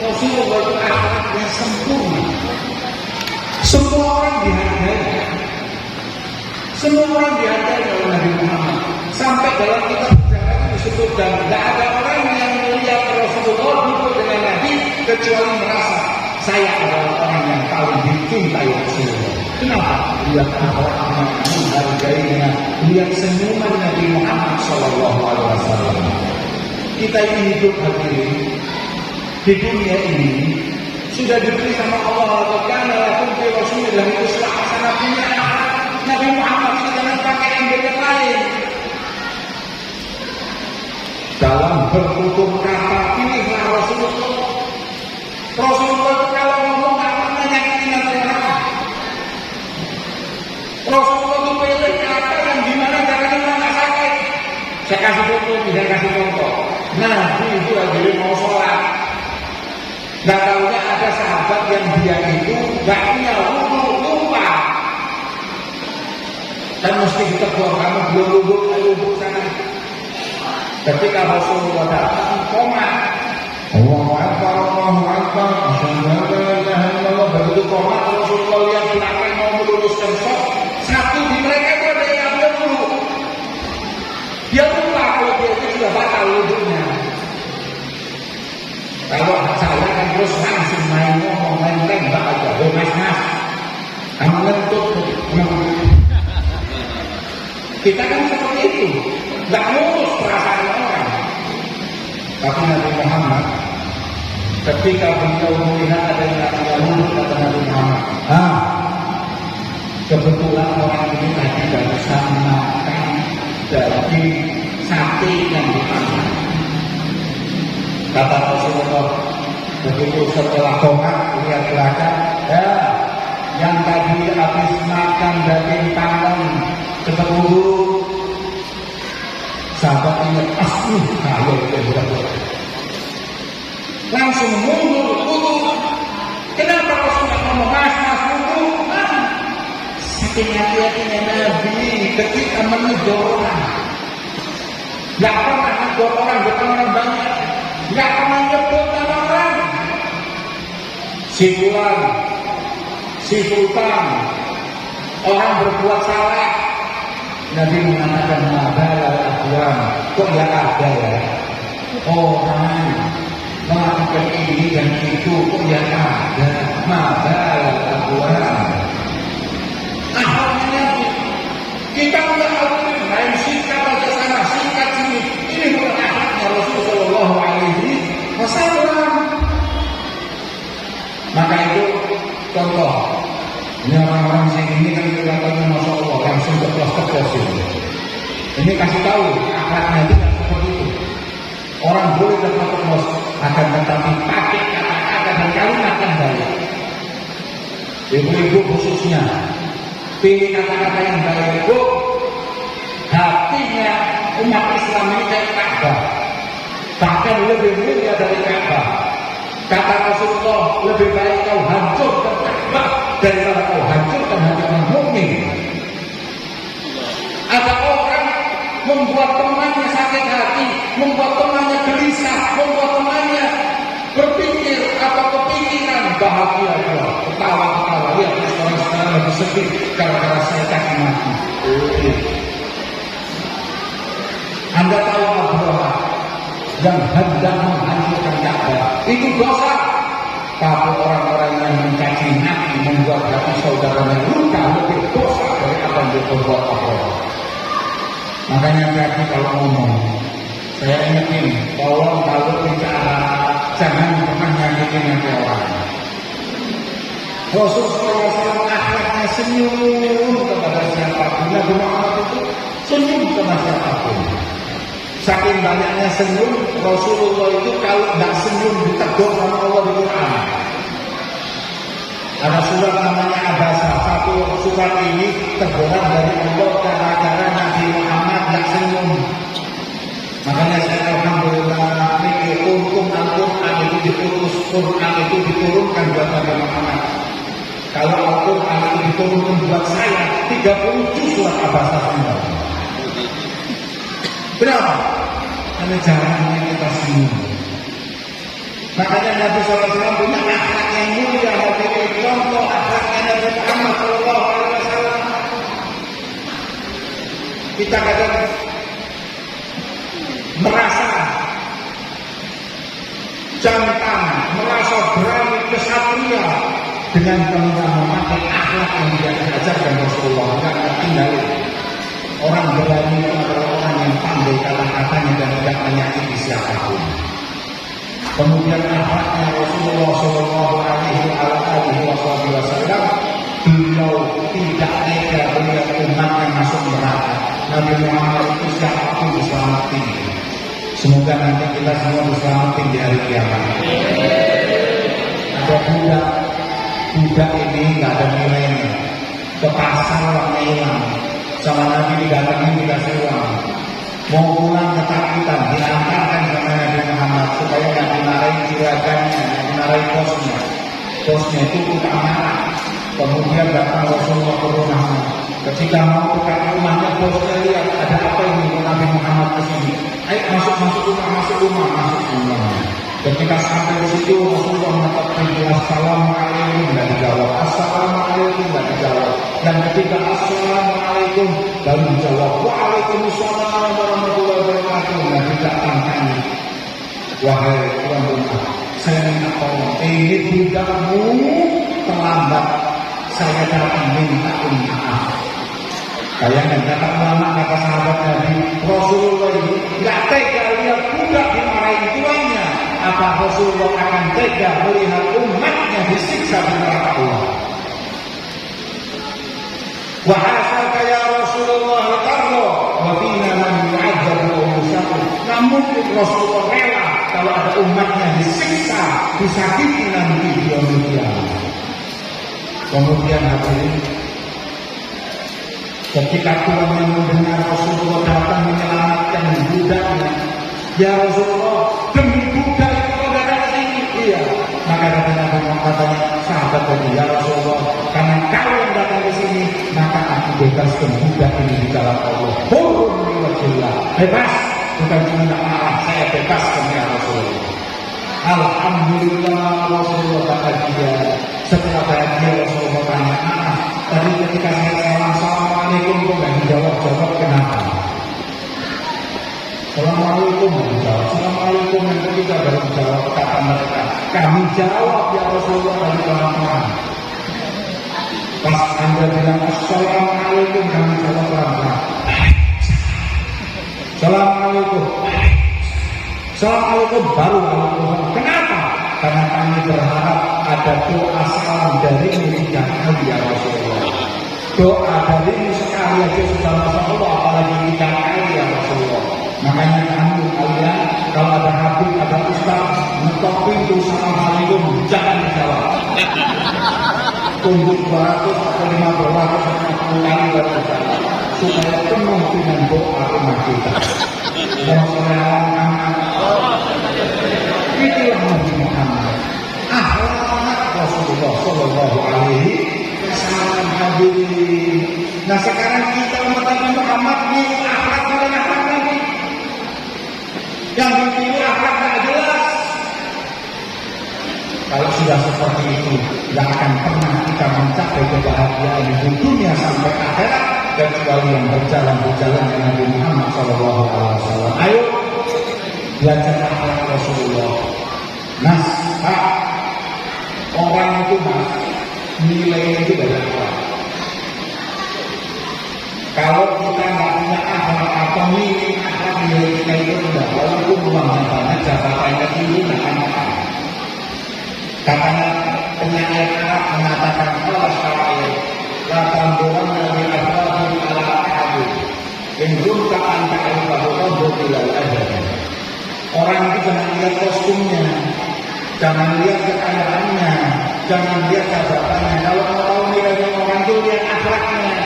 Rasulullah itu akhlaknya sempurna. Semua orang dihargai. Semua orang dihargai oleh Nabi Muhammad. Sampai dalam kitab sejarah itu disebutkan tidak ada orang yang melihat Rasulullah duduk dengan Nabi kecuali merasa saya adalah orang yang paling dicintai Rasulullah. Kenapa? Lihat orang yang menghargainya, lihat senyuman Nabi Muhammad SAW. Kita ini hidup hadirin di dunia ini sudah diberi sama Allah karena lakum fi Rasulillah itu selaksana punya Nabi Muhammad jangan pakai yang lain. Dalam bertutur kata pilihlah Rasulullah. Rasulullah itu kalau ngomong nggak pernah nyakitin orang. Rasulullah itu pilih kata yang dimana caranya nggak sakit. Saya kasih contoh, bisa kasih contoh. Nabi itu lagi mau sholat. Nggak tahunya ada sahabat yang dia itu nggak punya wudu, lupa. Dan mesti ditegur, kamu belum wudu, ayo wudu sana. Ketika Rasulullah datang, koma. Allahu Akbar, Allahu Akbar, asyhadu an la ilaha illallah. Begitu koma, Rasulullah lihat belakang mau meluruskan sholat. Satu di mereka itu ada yang ambil dulu. Dia lupa kalau dia itu sudah batal wudunya. Kalau saya kan terus langsung main ngomong, main tembak aja. Oh mas, kamu ngentut. Kita kan seperti itu, nggak ngurus perasaan orang. Tapi Nabi Muhammad, ketika beliau melihat ada yang ngurus kata Nabi Muhammad, kebetulan orang ini tadi barusan makan daging sapi yang dipanen. Kata Rasulullah, begitu setelah komat lihat belakang, yang tadi habis makan daging panen cepat wudu. Sahabat ingat asli kalau itu langsung mundur. Kenapa Rasulullah ngomong mas wudu? Saking hati-hatinya Nabi ketika menegur orang. Gak pernah menegur orang depan orang banyak. Gak pernah nyebut nama orang. Si Fulan, si Sultan, orang berbuat salah. Nabi mengatakan mabala al-aqwam. Kok ya ada ya orang melakukan ini dan itu, kok ya ada mabala al-aqwam. Akhirnya kita tidak harus main singkat aja sana, singkat sini. Ini bukan akhlaknya Rasulullah SAW. Maka itu contoh. Ini orang-orang sing ini kan kelihatannya masya Allah langsung ceplos ini. Ini kasih tahu akhlaknya itu tidak seperti itu. Orang boleh ceplos akan tetapi pakai kata-kata dan kalimat yang baik. Ibu-ibu khususnya pilih kata-kata yang baik. Bu, hatinya umat Islam ini kayak Ka'bah, bahkan lebih mulia dari Ka'bah. Kata Rasulullah, lebih baik kau hancurkan Ka'bah daripada kau hancurkan hati orang mukmin. Ada orang membuat temannya sakit hati, membuat temannya gelisah, membuat temannya berpikir atau kepikiran bahagia dia, ketawa-ketawa. Lihat sekarang lagi sedih gara-gara saya caci maki. Anda tahu Abraha yang hendak menghancurkan Ka'bah itu dosa. Tapi orang-orang yang mencaci maki membuat hati saudaranya luka lebih dosa dari apa yang diperbuat Abraha. Makanya tadi kalau ngomong, saya ingetin, tolong kalau bicara jangan pernah nyakitin hati orang. Rasulullah SAW akhlaknya senyum kepada siapapun. Nabi Muhammad itu senyum kepada siapapun. Saking banyaknya senyum, Rasulullah itu kalau tidak senyum ditegur sama Allah di Quran. Ada surat namanya Abasa. Satu surat ini teguran dari Allah gara-gara Nabi Muhammad tidak senyum. Makanya saya alhamdulillah ini untung Al-Quran itu diputus, Quran itu diturunkan buat Nabi Muhammad. Kalau Al-Quran itu diturunkan buat saya 37 surat Abasa semua. Berapa? Karena caranya kita senyum. Makanya Nabi SAW punya akhlak yang mulia, memberi contoh akhlaknya Nabi Muhammad SAW. Kita kadang merasa jantan, merasa berani kesatria dengan kita memakai akhlak yang tidak diajarkan Rasulullah. Karena tinggal orang berani adalah orang yang pandai kata-katanya dan tidak menyakiti siapapun. Kemudian akhlaknya Rasulullah Shallallahu Alaihi Wasallam, beliau tidak tega melihat umatnya masuk neraka. Nabi Muhammad itu siapapun diselamatkan. Semoga nanti kita semua diselamatkan di hari kiamat. Ada budak ini nggak ada nilainya. Ke pasar warna hilang, sama Nabi didatangin dikasih uang. Mau pulang ketakutan, diantarkan sama Nabi Muhammad supaya nggak dimarahin juragannya, nggak dimarahin bosnya. Bosnya itu utama. Kemudian datang Rasulullah ke rumahnya. Ketika mau ke rumahnya, bosnya lihat ada apa ini Nabi Muhammad ke sini. Ayo masuk rumah. Ketika sampai di situ Rasulullah mengatakan Assalamualaikum, tidak dijawab. Assalamualaikum, tidak dijawab. Dan ketika Assalamualaikum baru dijawab Waalaikumsalam warahmatullahi wabarakatuh. Dan tidak tangkani, wahai tuan rumah, saya minta tolong, ini budakmu terlambat, saya datang minta maaf. Bayangkan kata ulama, kata sahabat Nabi, Rasulullah ini tidak tega lihat budak dimarahin tuannya. Apa Rasulullah akan tega melihat umatnya disiksa di neraka Allah? Wa hasalka ya Rasulullah tardo wa fina man yu'adzabu wa yusaqu. Namun Rasulullah rela kalau ada umatnya disiksa, disakiti nanti di yaumul qiyamah. Kemudian hadirin, ketika Tuhan yang mendengar Rasulullah datang menyelamatkan budaknya, ya Rasulullah, demi budak itu kau datang ke sini. Iya. Maka Nabi Muhammad katanya, sahabat tadi, ya Rasulullah, karena kau yang datang ke sini, maka aku bebaskan budak ini di dalam Allah. Hurun wajillah, bebas, bukan cuma tak marah, saya bebaskan ya Rasulullah. Alhamdulillah Rasulullah bahagia. Setelah bahagia Rasulullah tanya, tadi ketika saya salam Assalamualaikum kok nggak dijawab kenapa? Assalamualaikum dijawab. Assalamualaikum yang ketiga baru dijawab. Kata mereka, kami jawab ya Rasulullah dari pelan-pelan. Pas Anda bilang Assalamualaikum, kami jawab pelan-pelan. Assalamualaikum. Assalamualaikum baru Assalamualaikum. Kenapa? Karena kami berharap ada doa salam darimu 3 kali ya Rasulullah. Doa darimu sekali aja sudah Masya Allah, apalagi 3 kali ya Rasulullah. Makanya kalian kalau ada habib, ada ustaz ngetok pintu Assalamualaikum, jangan dijawab. Tunggu 200 atau 500 kali baru dijawab, supaya penuh dengan doa umat kita. Itulah Nabi Muhammad, akhlak Rasulullah Shallallahu Alaihi Wasallam. Hadirin, nah sekarang kita umat Nabi Muhammad ini akhlak bukan akhlak Nabi. Yang ditiru akhlak tidak jelas. Kalau sudah seperti itu, tidak akan pernah kita mencapai kebahagiaan di dunia sampai akhirat kecuali yang berjalan dengan Nabi Muhammad SAW. Ayo belajar akhlak Rasulullah. Mas, Pak, orang itu mas, nilainya itu dari akhlak. Kalau kita nggak punya akhlak atau nilai kita itu rendah, walaupun uangnya banyak, jabatannya tinggi, nggak akan apa. Katanya penyair Arab mengatakan Allah Taala, la tamburan dari Abraham ala Abu, indrum kaan ta'al bahwa bilal ajab. Orang itu jangan lihat kostumnya, jangan lihat kekayaannya, jangan lihat jabatannya. Kalau mau tahu nilainya orang itu lihat akhlaknya.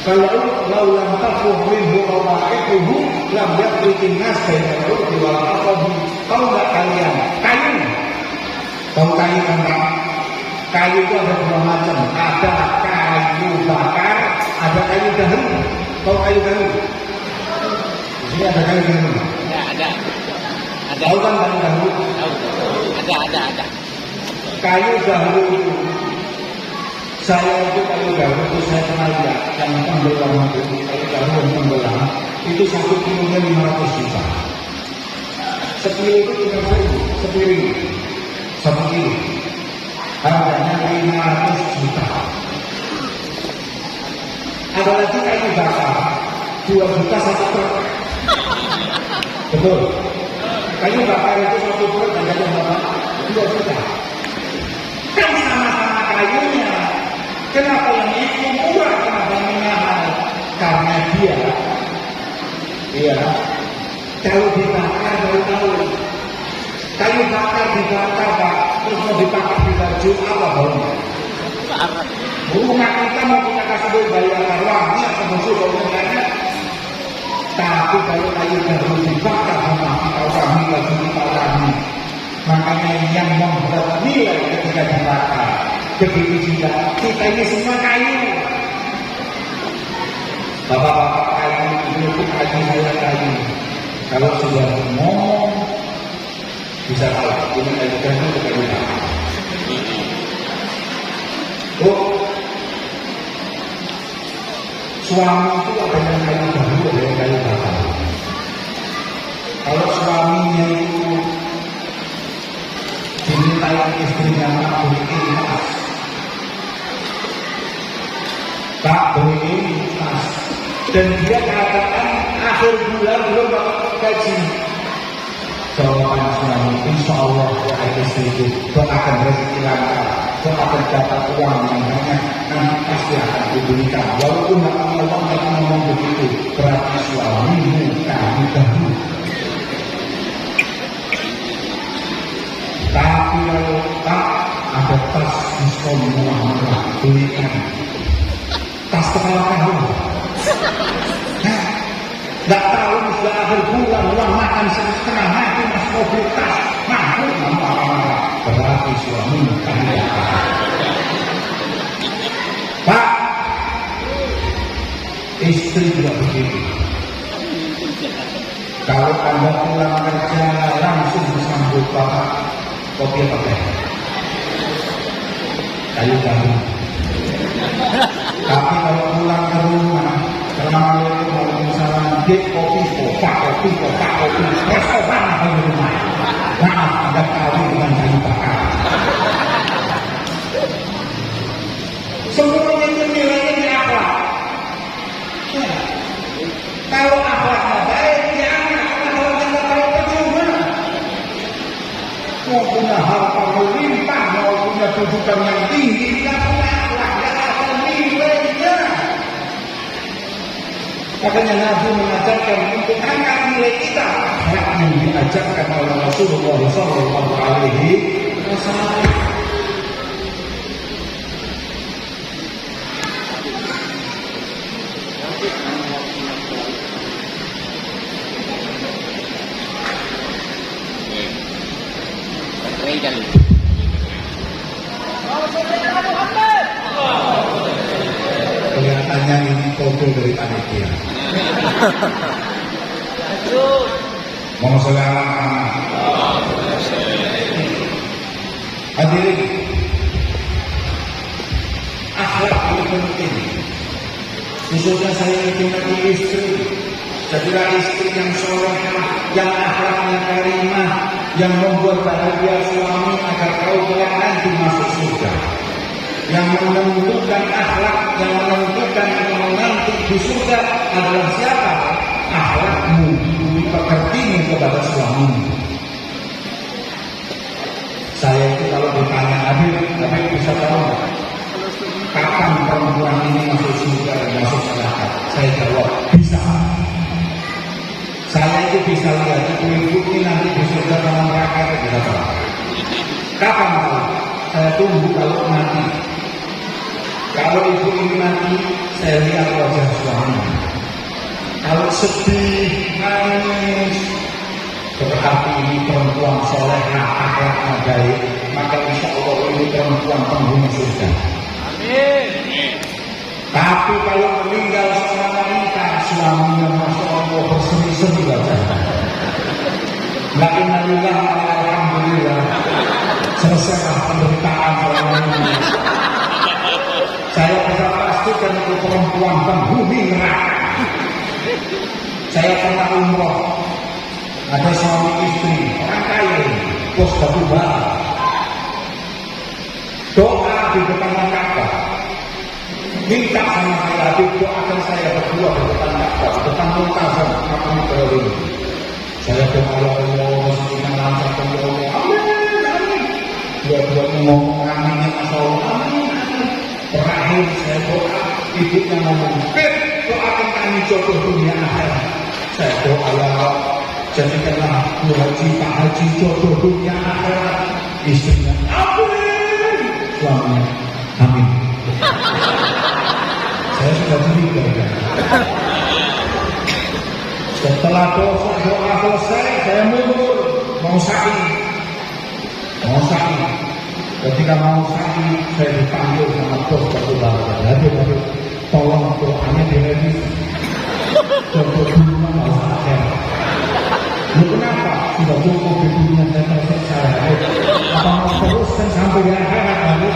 Kalau lam tafuh minhu qawa'iduhu lam yakrikin nas bainahu wal aqabi. Tahu enggak kalian? Kayu. Tahu kayu kan? Kayu itu ada dua macam. Ada kayu bakar, ada kayu dahulu. Tahu kayu dahulu? Di sini ada kayu dahulu. Ada. Tahu kan kayu dahulu? Ada. Kayu dahulu itu, saya itu kayu dahulu itu saya pernah lihat yang tenggelam itu, kayu dahulu yang tenggelam itu 1 kilonya 500 juta. Sekilo itu cuma 1.000, sepiring 1 kilo harganya 500 juta. Ada lagi kayu bakar 2 juta 1 truk. Betul. Kayu bakar itu 1 truk harganya berapa? 2 juta. Kan sama-sama kayunya. Kenapa yang itu murah, kenapa yang mahal? Karena dia kalau dibakar baru tahu. Kayu bakar dibakar Pak, terus mau dipakai di baju apa baunya? Rumah kita mau kita kasih bayar wangi atau musuh baunya. Tapi kalau kayu baru dibakar sama kita wangi, baju kita wangi. Makanya yang membuat nilai ketika dibakar. Begitu juga kita ini semua kayu. Bapak-bapak kayu, ibu kayu, saya kayu. Kalau sudah ngomong bisa tahu ini kayu kayu itu kayu bakar. Suami itu ada yang kayu baru, ada yang kayu bakar. Kalau suaminya itu dimintai istrinya beliin emas, tak beliin emas, dan dia katakan akhir bulan belum dapat gaji. Jawaban suami, insya Allah istriku doakan rezeki lancar, doakan dapat uang yang banyak, nanti pasti akan diberikan. Walaupun Allah tidak ngomong begitu, berarti suamimu kami dahulu. Tapi kalau tak ada tas diskon murah-murah, belikan tas terlalu kamu. Nah, nggak tahu sudah akhir bulan uang makan setengah mati mas mobil tas mampu apa-apa. Berarti suami kami Pak, istri juga begitu. Kalau Anda pulang kerja langsung disambut Bapak kopi apa teh? Kayu baru. Tapi kalau pulang ke rumah, Assalamualaikum Waalaikumsalam, dek kopi, kopi, restoran apa di rumah? Maaf, ada kayu dengan kayu bakar. Semuanya itu nilainya di akhlak. Kalau akhlaknya baik, ya kalau kita tahu percuma. Mau punya harta melimpah, mau punya kedudukan yang tinggi, tidak punya akhlak, tidak ada nilainya. Makanya Nabi mengajarkan untuk angkat nilai kita, yang diajarkan oleh Rasulullah SAW. Kelihatannya ini foto dari panitia. Mau salam. Hadirin, akhlak ini penting. Khususnya saya menikmati istri. Jadilah istri yang solehah, yang akhlaknya karimah, yang membuat bahagia suami agar kau kelak nanti masuk surga. Yang menentukan akhlak, yang menentukan nanti di surga adalah siapa? Akhlakmu, budi pekertimu kepada suamimu. Saya itu kalau ditanya Habib bisa tahu nggak? Kapan perempuan ini masuk surga dan masuk neraka? Saya jawab, bisa. Saya itu bisa lihat ibu ini nanti di surga dan neraka itu bisa tahu. Kapan tahu? Saya tunggu kalau mati. Kalau ibu ini mati, saya lihat wajah suami. Kalau sedih, nangis, berarti ini perempuan solehah, akhlaknya baik, maka insya Allah ini perempuan penghuni surga. Tapi kalau meninggal seorang wanita, suaminya masya Allah bersemi-semi wajahnya. La inna lillahi wa inna ilaihi raji'un. Selesailah penderitaan selama ini. Saya bisa pastikan itu perempuan penghuni neraka. Saya pernah umroh, ada suami istri, orang kaya, bos batu bara. Doa di depan Ka'bah. Minta sama saya, doakan saya berdua di depan Ka'bah, depan Multazam, makam Ibrahim. Saya doa ya Allah, mestinya lancar ya Allah. Amin. Dua-duanya ngomong aminnya Masya Allah. Amin. Terakhir saya doa, ibunya ngomong, Beb, doakan kami jodoh dunia akhirat. Saya doa ya Allah, jadikanlah Bu Haji, Pak Haji jodoh dunia akhirat. Istrinya, amin. Suaminya, amin. Saya sudah curiga ya. Setelah doa selesai, saya mundur mau sa'i. Ketika mau sa'i, saya dipanggil sama bos batu bara. Jadi tolong doanya direvisi. Jodoh dunia nggak usah akhirat. Lu kenapa? Sudah cukup di dunia dan selesai. Apa mau teruskan sampai di akhirat lagi?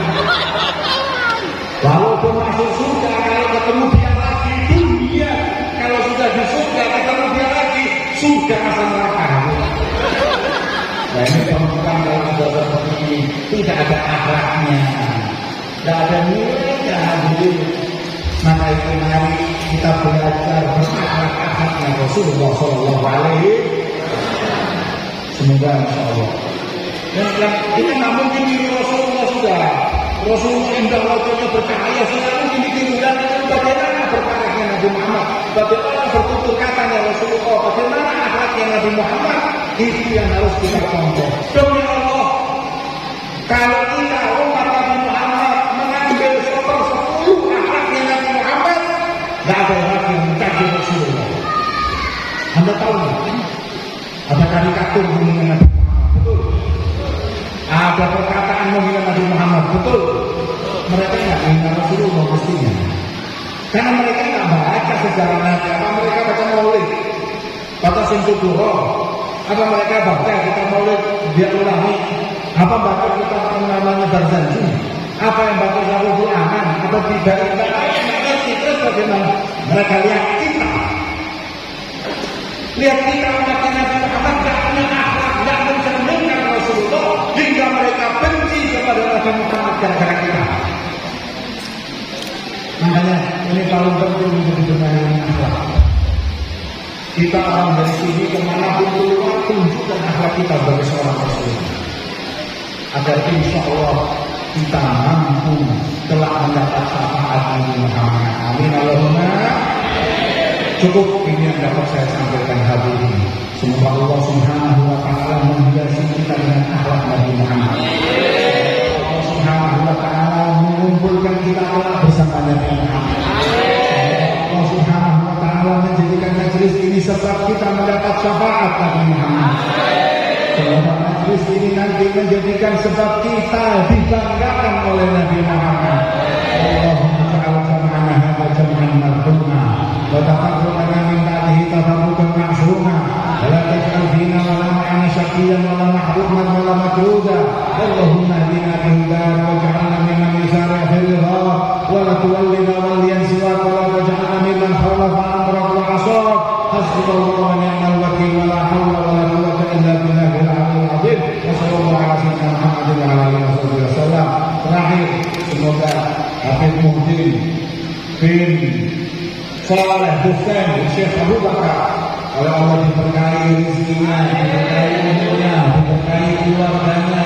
Walaupun masuk surga, kalau ketemu dia lagi dunia, kalau sudah di surga ketemu dia lagi surga asal neraka. Nah ini perempuan kalau sudah seperti ini tidak ada akhlaknya, tidak ada nilainya. Maka itu mari kita belajar berakhlak-akhlaknya Rasulullah Shallallahu Alaihi. Semoga insya Allah. Dan kita nggak mungkin ini Rasulullah sudah. Rasulullah indah wajahnya bercahaya, sudah mungkin ditiru. Dan bagaimana berkatnya Nabi Muhammad, bagaimana bertutur katanya Rasulullah, bagaimana akhlaknya Nabi Muhammad, itu yang harus kita contoh. Demi Allah, kalau kita umat Nabi Muhammad mengambil 1/10 akhlaknya Nabi Muhammad, tidak ada lagi yang mencaci Rasulullah. Anda tahu nggak? Ada karikatur mengenai Nabi Muhammad, betul? Ada perkataan menghina Nabi Muhammad, betul? Mereka nggak menghina Rasulullah mestinya, karena mereka nggak baca sejarah Nabi. Apa mereka baca maulid, baca Simtuduro? Apa mereka baca kita maulid dia ulangi? Apa baca kita namanya Barzanji? Apa yang baca Syariful Aman? Apa tidak? Terus bagaimana? Mereka lihat kita umat Nabi Muhammad nggak punya akhlak, nggak mencerminkan Rasulullah, hingga mereka benci kepada Nabi Muhammad gara-gara kita. Makanya ini paling penting untuk dibenahi akhlak. Kita orang dari sini kemanapun keluar, tunjukkan akhlak kita sebagai seorang Rasul, agar insya Allah kita mampu telah mendapat syafaat Nabi Muhammad. Amin Allahumma. Cukup ini yang dapat saya sampaikan hari ini. Semoga Allah Subhanahu wa Ta'ala menghiasi kita dengan akhlak Nabi Muhammad. Allah Subhanahu wa Ta'ala mengumpulkan kita bersama Nabi Muhammad. Allah Subhanahu wa Ta'ala menjadikan majelis ini sebab kita mendapat syafaat Nabi Muhammad. Semoga majelis ini nanti menjadikan sebab kita dibanggakan oleh Nabi Muhammad. Allahumma ta'ala jam'ana hadza jam'an marhuma wa taqabbal min ba'dihi tafarruqan ma'suma wa la taj'al fina wa la ma'ana shaqiyyan wa la mahruman wa la makruda. Allahumma hdina illa billahil aliyyil azim. Wassalamualaikum. Terakhir, semoga Habib Muhyiddin bin Saleh Hussein Syekh Abu Bakar oleh Allah diberkahi rezekinya, diberkahi umurnya, diberkahi keluarganya.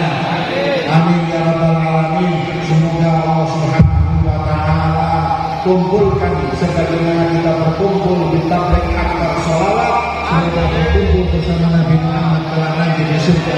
Amin ya rabbal alamin. Semoga Allah Subhanahu wa taala kumpulkan sebagaimana kita berkumpul di tablik akbar sholawat, semoga berkumpul bersama Nabi Muhammad kelak nanti di surga